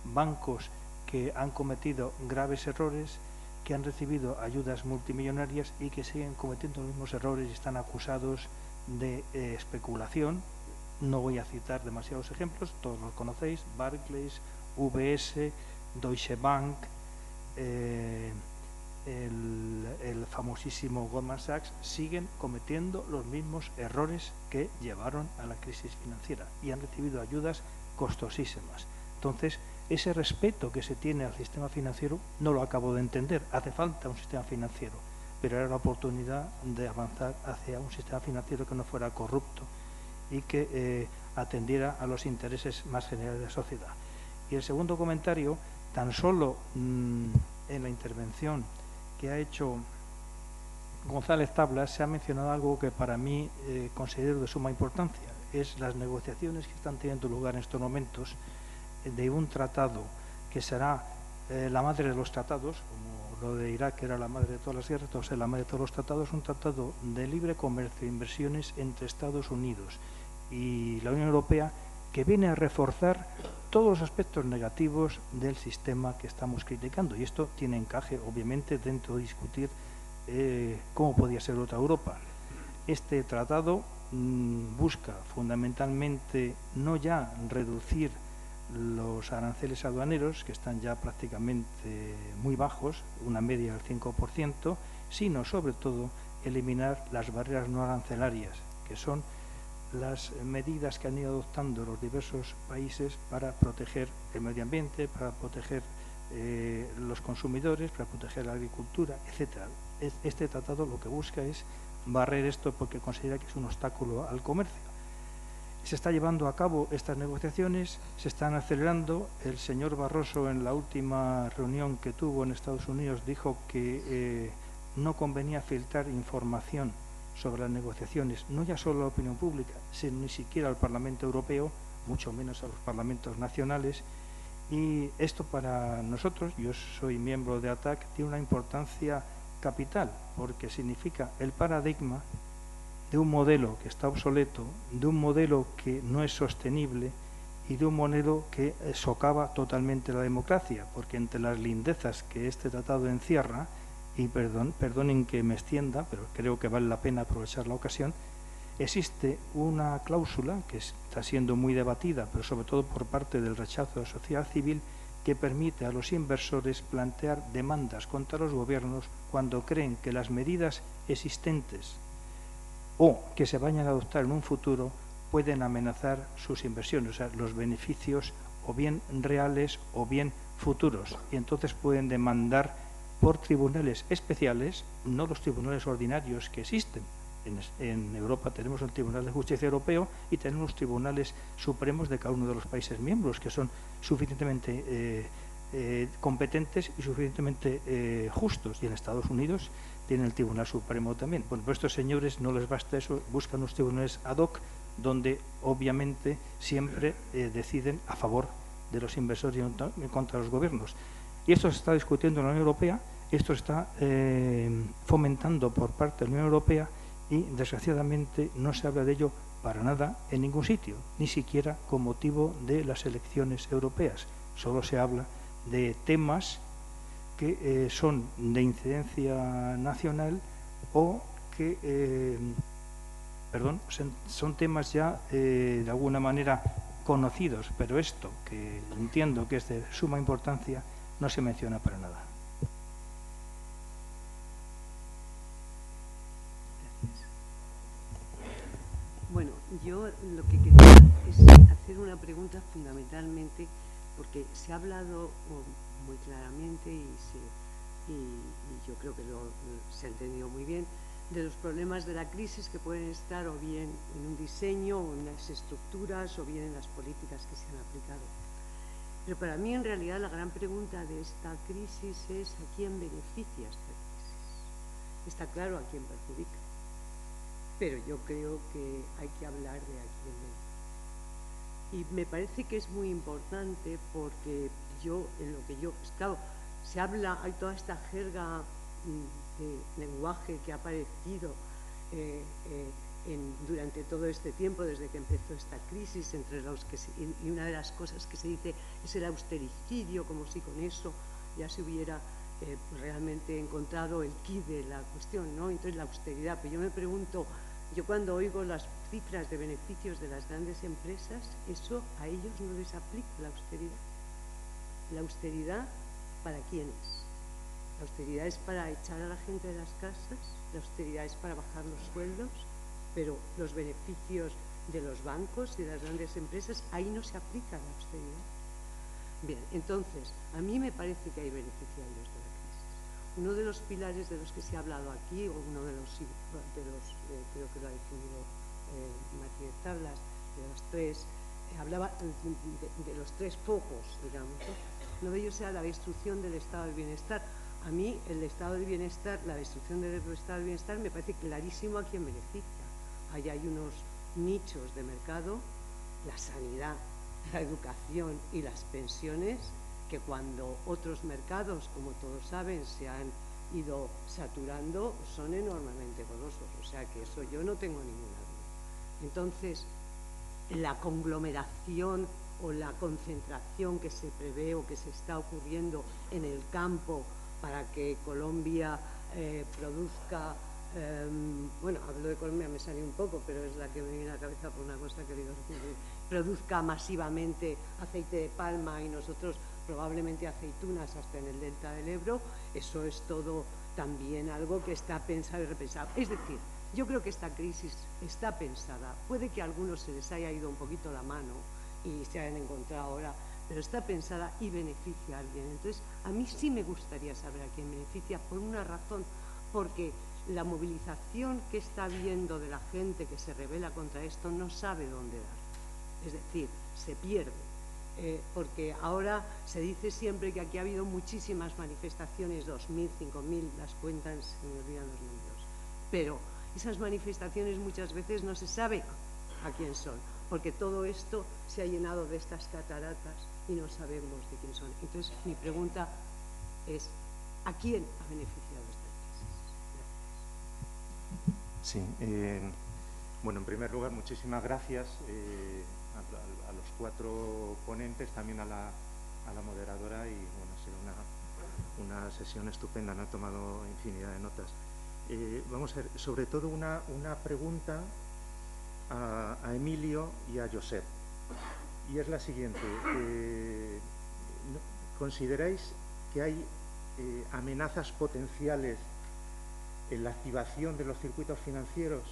Bancos que han cometido graves errores, que han recibido ayudas multimillonarias y que siguen cometiendo los mismos errores y están acusados de especulación. No voy a citar demasiados ejemplos, todos los conocéis: Barclays, UBS, Deutsche Bank, el famosísimo Goldman Sachs. Siguen cometiendo los mismos errores que llevaron a la crisis financiera y han recibido ayudas costosísimas. Entonces, ese respeto que se tiene al sistema financiero no lo acabo de entender. Hace falta un sistema financiero, pero era la oportunidad de avanzar hacia un sistema financiero que no fuera corrupto y que atendiera a los intereses más generales de la sociedad. Y el segundo comentario, tan solo en la intervención que ha hecho González Tablas se ha mencionado algo que para mí considero de suma importancia: es las negociaciones que están teniendo lugar en estos momentos de un tratado que será la madre de los tratados, como lo de Irak era la madre de todas las guerras, entonces la madre de todos los tratados, un tratado de libre comercio e inversiones entre Estados Unidos y la Unión Europea, que viene a reforzar todos los aspectos negativos del sistema que estamos criticando. Y esto tiene encaje, obviamente, dentro de discutir cómo podía ser otra Europa. Este tratado busca fundamentalmente no ya reducir los aranceles aduaneros, que están ya prácticamente muy bajos, una media del 5%, sino sobre todo eliminar las barreras no arancelarias, que son las medidas que han ido adoptando los diversos países para proteger el medio ambiente, para proteger los consumidores, para proteger la agricultura, etcétera. Este tratado lo que busca es barrer esto porque considera que es un obstáculo al comercio. Se está llevando a cabo estas negociaciones, se están acelerando. El señor Barroso, en la última reunión que tuvo en Estados Unidos, dijo que no convenía filtrar información sobre las negociaciones, no ya solo a la opinión pública, sino ni siquiera al Parlamento Europeo, mucho menos a los parlamentos nacionales. Y esto para nosotros, yo soy miembro de ATTAC, tiene una importancia capital, porque significa el paradigma de un modelo que está obsoleto, de un modelo que no es sostenible y de un modelo que socava totalmente la democracia, porque entre las lindezas que este tratado encierra, y perdonen que me extienda, pero creo que vale la pena aprovechar la ocasión, existe una cláusula que está siendo muy debatida, pero sobre todo por parte del rechazo de la sociedad civil, que permite a los inversores plantear demandas contra los gobiernos cuando creen que las medidas existentes o que se vayan a adoptar en un futuro pueden amenazar sus inversiones, o sea, los beneficios o bien reales o bien futuros, y entonces pueden demandar por tribunales especiales, no los tribunales ordinarios que existen. En Europa tenemos el Tribunal de Justicia Europeo y tenemos los tribunales supremos de cada uno de los países miembros, que son suficientemente competentes y suficientemente justos. Y en Estados Unidos tienen el Tribunal Supremo también. Bueno, pues a estos señores no les basta eso, buscan unos tribunales ad hoc donde obviamente siempre deciden a favor de los inversores y contra los gobiernos. Y esto se está discutiendo en la Unión Europea, esto se está fomentando por parte de la Unión Europea y desgraciadamente no se habla de ello para nada en ningún sitio, ni siquiera con motivo de las elecciones europeas. Solo se habla de temas que son de incidencia nacional o que, son temas ya de alguna manera conocidos, pero esto, que entiendo que es de suma importancia, no se menciona para nada. Bueno, yo lo que quería es hacer una pregunta fundamentalmente, porque se ha hablado muy claramente y yo creo que se ha entendido muy bien de los problemas de la crisis, que pueden estar o bien en un diseño o en las estructuras o bien en las políticas que se han aplicado. Pero para mí, en realidad, la gran pregunta de esta crisis es ¿a quién beneficia esta crisis? Está claro a quién perjudica, pero yo creo que hay que hablar de a quién beneficia. Y me parece que es muy importante porque claro, se habla, hay toda esta jerga de lenguaje que ha aparecido durante todo este tiempo, desde que empezó esta crisis, y una de las cosas que se dice es el austericidio, como si con eso ya se hubiera realmente encontrado el quid de la cuestión, ¿no? Entonces, la austeridad. Pero yo me pregunto, yo cuando oigo las cifras de beneficios de las grandes empresas, eso a ellos no les aplica la austeridad. ¿La austeridad para quién es? La austeridad es para echar a la gente de las casas, la austeridad es para bajar los sueldos, pero los beneficios de los bancos y de las grandes empresas, ahí no se aplica la austeridad. Bien, entonces, a mí me parece que hay beneficiarios de la crisis. Uno de los pilares de los que se ha hablado aquí, o uno de los creo que lo ha definido Martínez Tablas, de los tres, hablaba de los tres focos, digamos, ¿no? Uno de ellos era la destrucción del estado del bienestar. A mí el estado del bienestar, la destrucción del estado del bienestar me parece clarísimo a quién beneficia. Ahí hay unos nichos de mercado, la sanidad, la educación y las pensiones, que cuando otros mercados, como todos saben, se han ido saturando, son enormemente golosos. O sea que eso yo no tengo ninguna duda. Entonces, la conglomeración o la concentración que se prevé o que se está ocurriendo en el campo para que Colombia produzca, bueno, hablo de Colombia, me sale un poco, pero es la que me viene a la cabeza por una cosa que digo, produzca masivamente aceite de palma y nosotros probablemente aceitunas hasta en el delta del Ebro, eso es todo también algo que está pensado y repensado. Es decir, yo creo que esta crisis está pensada, puede que a algunos se les haya ido un poquito la mano y se hayan encontrado ahora, pero está pensada y beneficia a alguien. Entonces, a mí sí me gustaría saber a quién beneficia, por una razón, porque la movilización que está habiendo de la gente que se rebela contra esto no sabe dónde dar, es decir, se pierde. Porque ahora se dice siempre que aquí ha habido muchísimas manifestaciones, 2.000, 5.000, las cuentan, se me olvidan los números, pero esas manifestaciones muchas veces no se sabe a quién son, porque todo esto se ha llenado de estas cataratas y no sabemos de quién son. Entonces, mi pregunta es, ¿a quién ha beneficiado esta crisis? Sí, bueno, en primer lugar, muchísimas gracias a los cuatro ponentes, también a la moderadora, y bueno, ha sido una sesión estupenda, no he tomado infinidad de notas. Vamos a ver, sobre todo una pregunta a Emilio y a Josep, y es la siguiente. ¿Consideráis que hay amenazas potenciales en la activación de los circuitos financieros?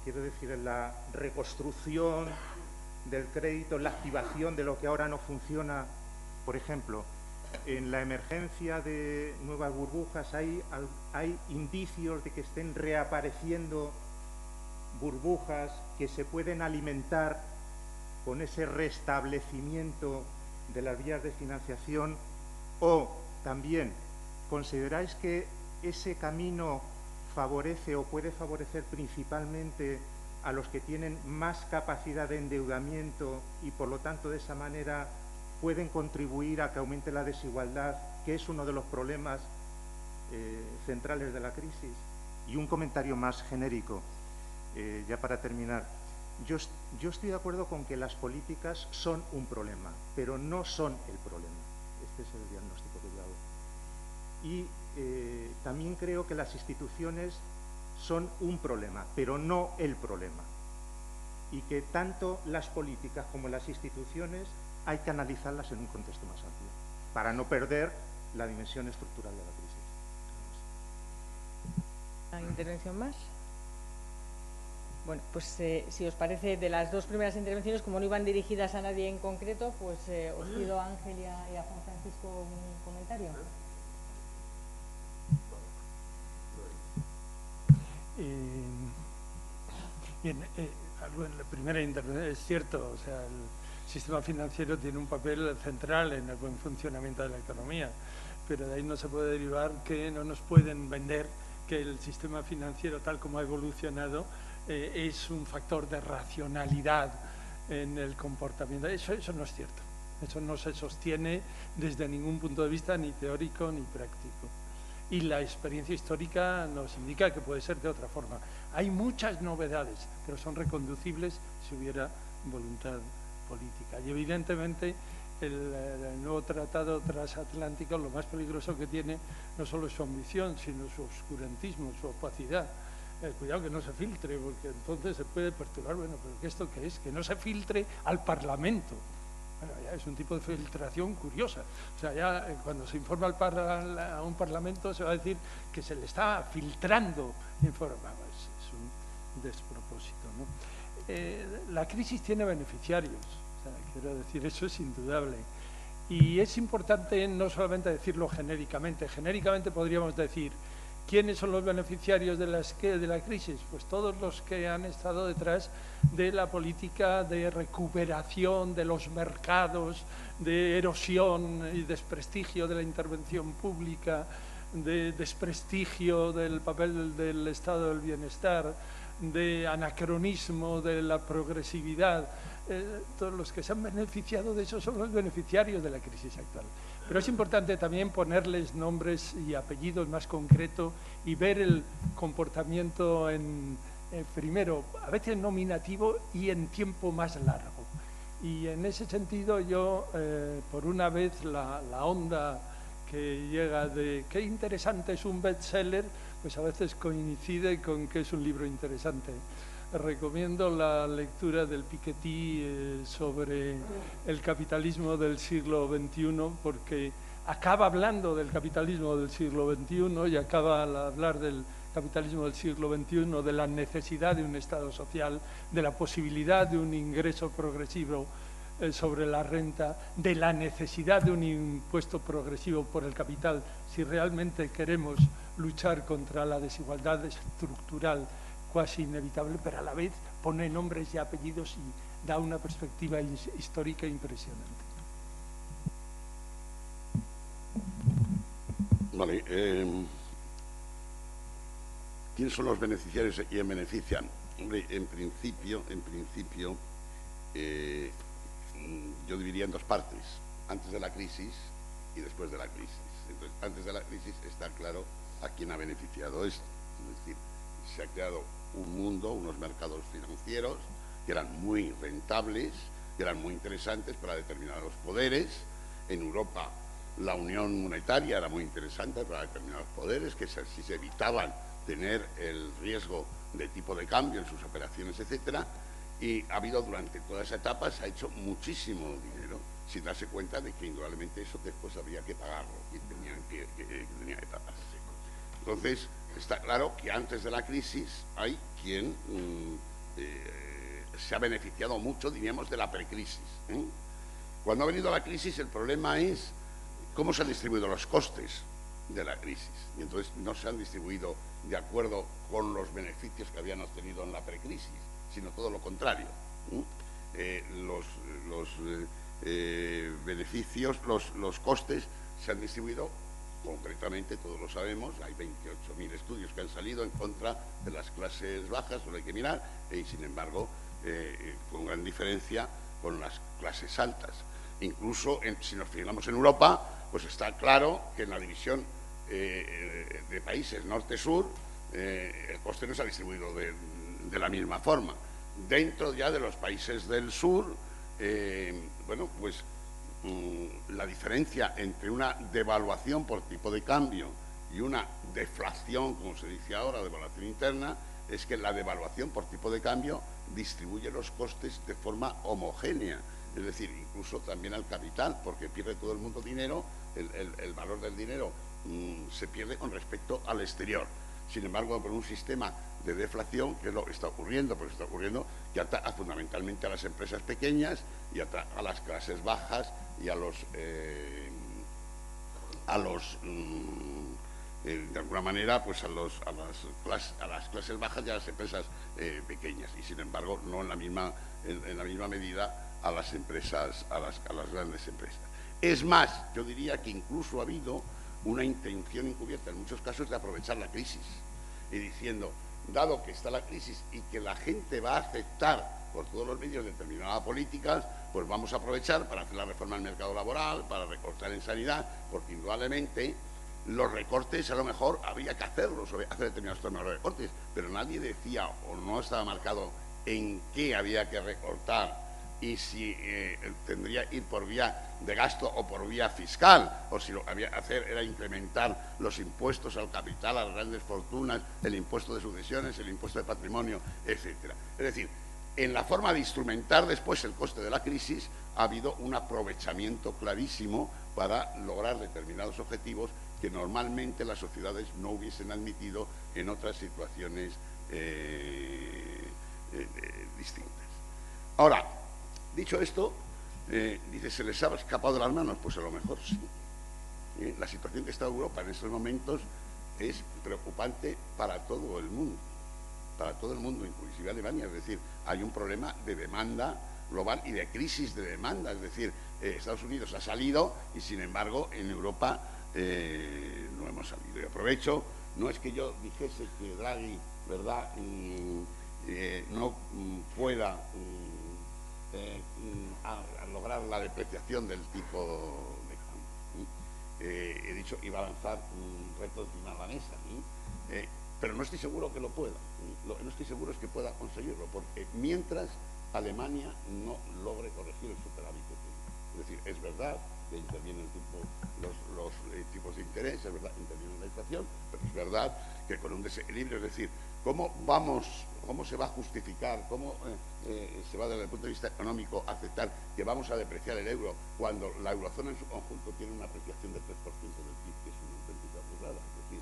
Quiero decir, en la reconstrucción del crédito, en la activación de lo que ahora no funciona. Por ejemplo, en la emergencia de nuevas burbujas hay indicios de que estén reapareciendo burbujas que se pueden alimentar con ese restablecimiento de las vías de financiación. O también, ¿consideráis que ese camino favorece o puede favorecer principalmente a los que tienen más capacidad de endeudamiento y por lo tanto de esa manera pueden contribuir a que aumente la desigualdad, que es uno de los problemas centrales de la crisis? Y un comentario más genérico, ya para terminar. Yo estoy de acuerdo con que las políticas son un problema, pero no son el problema. Es Ese es el diagnóstico que yo hago. Y también creo que las instituciones son un problema, pero no el problema. Y que tanto las políticas como las instituciones hay que analizarlas en un contexto más amplio, para no perder la dimensión estructural de la crisis. ¿Una intervención más? Bueno, pues si os parece, de las dos primeras intervenciones, como no iban dirigidas a nadie en concreto, pues os pido a Ángel y a Juan Francisco un comentario. Bien, algo en la primera intervención es cierto, o sea, el sistema financiero tiene un papel central en el buen funcionamiento de la economía, pero de ahí no se puede derivar que no nos pueden vender que el sistema financiero, tal como ha evolucionado, es un factor de racionalidad en el comportamiento. Eso no es cierto. Eso no se sostiene desde ningún punto de vista ni teórico ni práctico. Y la experiencia histórica nos indica que puede ser de otra forma. Hay muchas novedades, pero son reconducibles si hubiera voluntad política. Y evidentemente el nuevo tratado transatlántico, lo más peligroso que tiene no solo es su ambición, sino su oscurantismo, su opacidad. Cuidado que no se filtre, porque entonces se puede perturbar. Bueno, pero ¿esto qué es? Que no se filtre al Parlamento. Bueno, ya es un tipo de filtración curiosa. O sea, ya cuando se informa a un Parlamento se va a decir que se le está filtrando información. Es un despropósito, ¿no? La crisis tiene beneficiarios. O sea, quiero decir, eso es indudable. Y es importante no solamente decirlo genéricamente. Genéricamente podríamos decir, ¿quiénes son los beneficiarios de la crisis? Pues todos los que han estado detrás de la política de recuperación de los mercados, de erosión y desprestigio de la intervención pública, de desprestigio del papel del Estado del bienestar, de anacronismo de la progresividad. Todos los que se han beneficiado de eso son los beneficiarios de la crisis actual. Pero es importante también ponerles nombres y apellidos más concretos y ver el comportamiento primero, a veces nominativo y en tiempo más largo. Y en ese sentido yo, por una vez, la onda que llega de qué interesante es un bestseller, pues a veces coincide con que es un libro interesante. Recomiendo la lectura del Piketty sobre el capitalismo del siglo XXI, porque acaba hablando del capitalismo del siglo XXI y acaba al hablar del capitalismo del siglo XXI, de la necesidad de un Estado social, de la posibilidad de un ingreso progresivo sobre la renta, de la necesidad de un impuesto progresivo por el capital, si realmente queremos luchar contra la desigualdad estructural casi inevitable, pero a la vez pone nombres y apellidos y da una perspectiva histórica impresionante. Vale. ¿Quiénes son los beneficiarios y quién benefician? Hombre, en principio, yo dividiría en dos partes, antes de la crisis y después de la crisis. Entonces, antes de la crisis está claro a quién ha beneficiado esto. Es decir, se ha creado un mundo, unos mercados financieros que eran muy rentables, que eran muy interesantes para determinados poderes. En Europa la unión monetaria era muy interesante para determinados poderes, que así se evitaban tener el riesgo de tipo de cambio en sus operaciones, etcétera. Y ha habido durante toda esa etapa, se ha hecho muchísimo dinero, sin darse cuenta de que indudablemente eso después habría que pagarlo y tenía que pagarse. Entonces, está claro que antes de la crisis hay quien se ha beneficiado mucho, diríamos, de la precrisis. Cuando ha venido la crisis, el problema es cómo se han distribuido los costes de la crisis. Y entonces no se han distribuido de acuerdo con los beneficios que habían obtenido en la precrisis, sino todo lo contrario. Los beneficios, los costes se han distribuido concretamente, todos lo sabemos, hay 28.000 estudios que han salido en contra de las clases bajas, solo hay que mirar, y sin embargo, con gran diferencia con las clases altas. Incluso, si nos fijamos en Europa, pues está claro que en la división de países norte-sur, el coste no se ha distribuido de la misma forma. Dentro ya de los países del sur, bueno, pues la diferencia entre una devaluación por tipo de cambio y una deflación, como se dice ahora, devaluación interna, es que la devaluación por tipo de cambio distribuye los costes de forma homogénea, es decir, incluso también al capital, porque pierde todo el mundo dinero, el valor del dinero se pierde con respecto al exterior. Sin embargo, con un sistema de deflación, que es lo que está ocurriendo, porque está ocurriendo que ataca fundamentalmente a las empresas pequeñas y a las clases bajas y a de alguna manera, pues a las clases bajas y a las empresas pequeñas, y sin embargo no en la misma medida a las empresas, a las grandes empresas. Es más, yo diría que incluso ha habido una intención encubierta en muchos casos de aprovechar la crisis y diciendo, dado que está la crisis y que la gente va a aceptar por todos los medios determinadas políticas, pues vamos a aprovechar para hacer la reforma del mercado laboral, para recortar en sanidad, porque indudablemente los recortes a lo mejor había que hacerlos, hacer determinados recortes, pero nadie decía o no estaba marcado en qué había que recortar y si tendría que ir por vía de gasto o por vía fiscal, o si lo que había que hacer era incrementar los impuestos al capital, a las grandes fortunas, el impuesto de sucesiones, el impuesto de patrimonio, etcétera. Es decir, en la forma de instrumentar después el coste de la crisis ha habido un aprovechamiento clarísimo para lograr determinados objetivos que normalmente las sociedades no hubiesen admitido en otras situaciones distintas. Ahora, dicho esto, dice, ¿se les ha escapado de las manos? Pues a lo mejor sí. La situación que está Europa en estos momentos es preocupante para todo el mundo, inclusive Alemania. Es decir, hay un problema de demanda global y de crisis de demanda. Es decir, Estados Unidos ha salido y, sin embargo, en Europa no hemos salido. Y aprovecho, no es que yo dijese que Draghi, ¿verdad?, no pueda a lograr la depreciación del tipo de cambio. He dicho que iba a lanzar un reto encima de la mesa, pero no estoy seguro que lo pueda. Lo que no estoy seguro es que pueda conseguirlo, porque mientras Alemania no logre corregir el superávit que tiene. Es decir, es verdad que intervienen los tipos de interés, es verdad que interviene la inflación, pero es verdad que con un desequilibrio, es decir, ¿cómo se va a justificar, cómo se va desde el punto de vista económico a aceptar que vamos a depreciar el euro cuando la eurozona en su conjunto tiene una apreciación del 3% del PIB, que es una auténtica burrada? Es decir,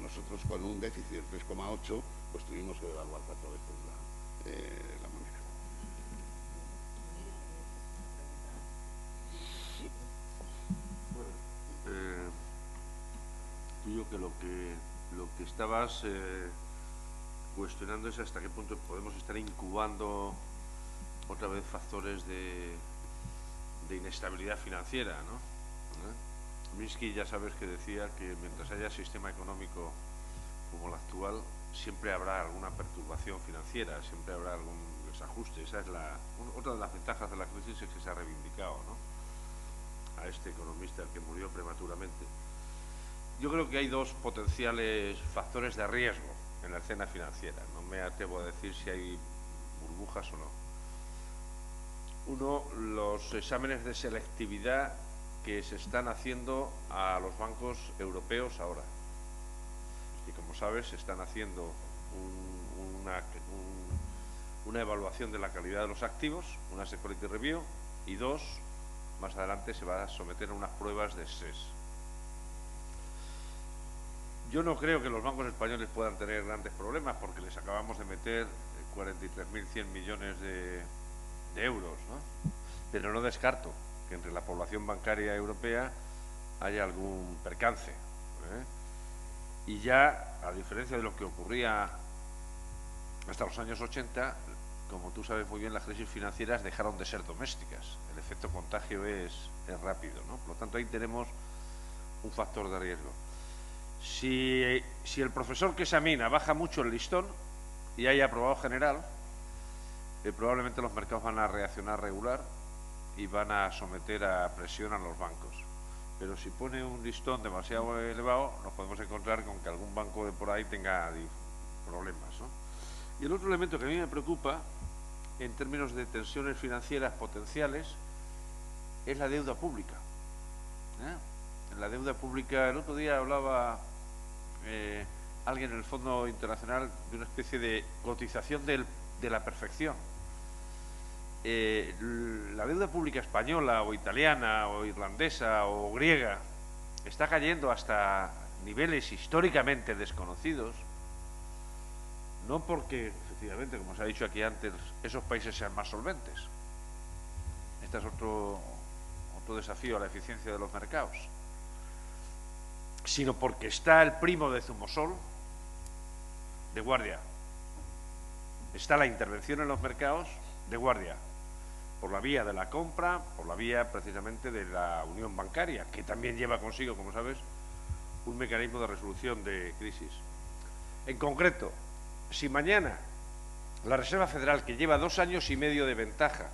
nosotros con un déficit del 3,8 pues tuvimos que devaluar 4 veces la moneda. Yo que lo que estabas cuestionando es hasta qué punto podemos estar incubando otra vez factores de inestabilidad financiera, ¿no? Minsky, ya sabes que decía que mientras haya sistema económico como el actual, siempre habrá alguna perturbación financiera, siempre habrá algún desajuste. Esa es otra de las ventajas de la crisis, es que se ha reivindicado, ¿no?, a este economista, el que murió prematuramente. Yo creo que hay dos potenciales factores de riesgo en la escena financiera. No me atrevo a decir si hay burbujas o no. Uno, los exámenes de selectividad que se están haciendo a los bancos europeos ahora. Y como sabes, se están haciendo una evaluación de la calidad de los activos, una security review, y dos, más adelante se va a someter a unas pruebas de SES. Yo no creo que los bancos españoles puedan tener grandes problemas porque les acabamos de meter 43.100 millones de euros, ¿no? Pero no descarto que entre la población bancaria europea haya algún percance, Y ya, a diferencia de lo que ocurría hasta los años 80, como tú sabes muy bien, las crisis financieras dejaron de ser domésticas. El efecto contagio es rápido, ¿no? Por lo tanto, ahí tenemos un factor de riesgo. Si el profesor que examina baja mucho el listón y hay aprobado general, probablemente los mercados van a reaccionar regular y van a someter a presión a los bancos. Pero si pone un listón demasiado elevado, nos podemos encontrar con que algún banco de por ahí tenga problemas, ¿no? Y el otro elemento que a mí me preocupa en términos de tensiones financieras potenciales es la deuda pública. La deuda pública, el otro día hablaba alguien en el Fondo Internacional de una especie de cotización de la perfección. La deuda pública española o italiana o irlandesa o griega está cayendo hasta niveles históricamente desconocidos, no porque, efectivamente, como se ha dicho aquí antes, esos países sean más solventes. Este es otro desafío a la eficiencia de los mercados, sino porque está el primo de Zumosol de guardia. Está la intervención en los mercados de guardia, por la vía de la compra, por la vía precisamente de la unión bancaria, que también lleva consigo, como sabes, un mecanismo de resolución de crisis. En concreto, si mañana la Reserva Federal, que lleva 2 años y medio de ventaja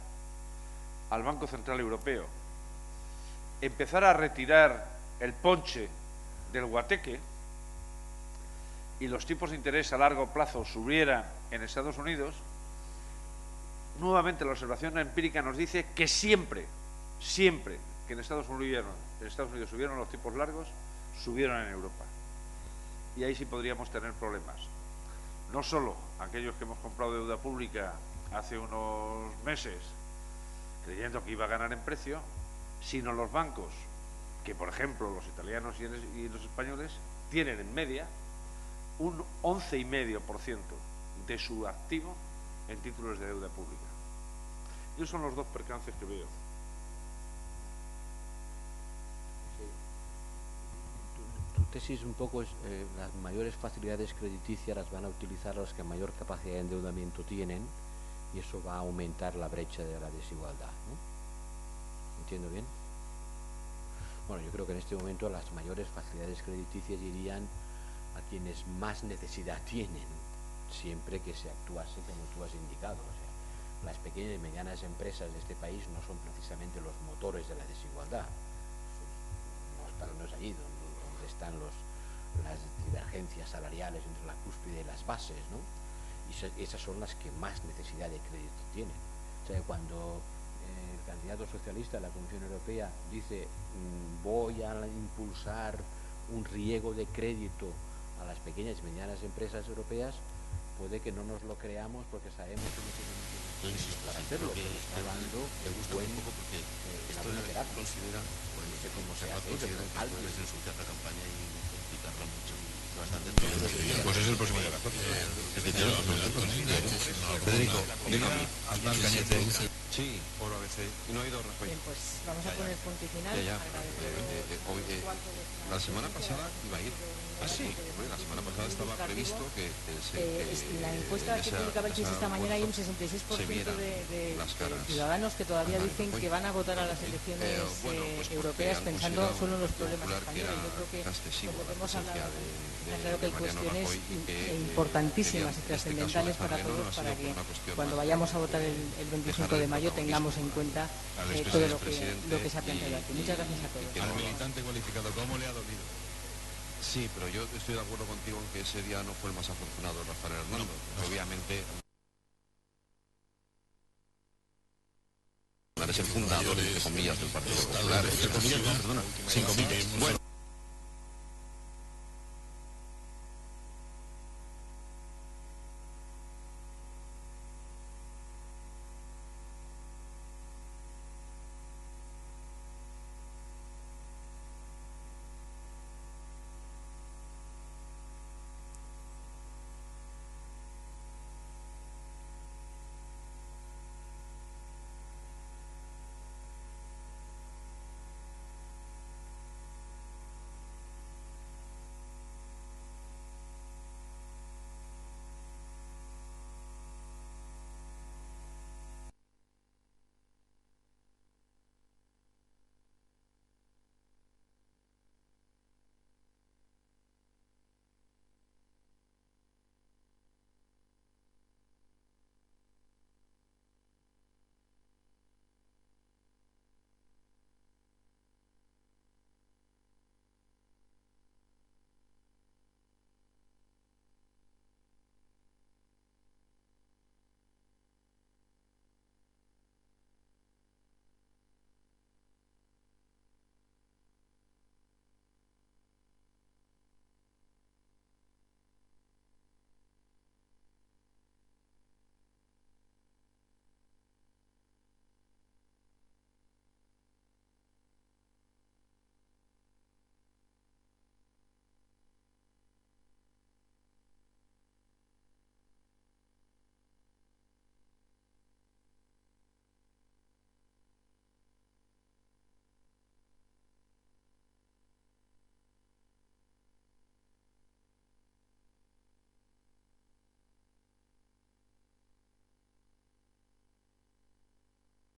al Banco Central Europeo, empezara a retirar el ponche del guateque y los tipos de interés a largo plazo subieran en Estados Unidos, nuevamente la observación empírica nos dice que siempre que en Estados Unidos subieron los tipos largos, subieron en Europa. Y ahí sí podríamos tener problemas. No solo aquellos que hemos comprado deuda pública hace unos meses creyendo que iba a ganar en precio, sino los bancos, que por ejemplo los italianos y los españoles tienen en media un 11,5% de su activo en títulos de deuda pública. Y esos son los dos percances que veo. Tu tesis un poco es las mayores facilidades crediticias las van a utilizar los que mayor capacidad de endeudamiento tienen, y eso va a aumentar la brecha de la desigualdad, ¿no? ¿Entiendo bien? Bueno, yo creo que en este momento las mayores facilidades crediticias irían a quienes más necesidad tienen, siempre que se actuase como tú has indicado. O sea, las pequeñas y medianas empresas de este país no son precisamente los motores de la desigualdad. No es allí donde están las divergencias salariales entre la cúspide y las bases, ¿no? Y esas son las que más necesidad de crédito tienen. O sea, cuando el candidato socialista de la Comisión Europea dice voy a impulsar un riego de crédito a las pequeñas y medianas empresas europeas, puede que no nos lo creamos porque sabemos que no tenemos para hacerlo, pero está dando el buen una terapia. Considera, bueno, no sé cómo se hace, considera pero que algo. puedes ensuciar la campaña y complicarla mucho. Bastante. Pues es el próximo día. Federico, dígame, Aznar Cañete. sí, por ABC, y no ha ido Rajoy. Bien, pues vamos a poner punto y final. Ya. Agradeceros La semana pasada iba a ir. Ah, sí. Bueno, la semana pasada estaba previsto que la encuesta que publicaba el CIS esta mañana hay un 66% de ciudadanos que todavía dicen que van a votar a las elecciones europeas pensando solo en los problemas españoles. Yo creo que podemos hablar. Está claro que hay cuestiones importantísimas y trascendentales para todos para que cuando vayamos a votar el 25 de mayo tengamos en cuenta todo lo que se ha planteado aquí. Muchas gracias a todos. Al militante cualificado, ¿cómo le ha dolido? Sí, pero yo estoy de acuerdo contigo en que ese día no fue el más afortunado, Rafael Hernando. Obviamente es el fundador, entre comillas, del Partido Popular. Entre comillas, no, perdona. Sin comillas. Bueno.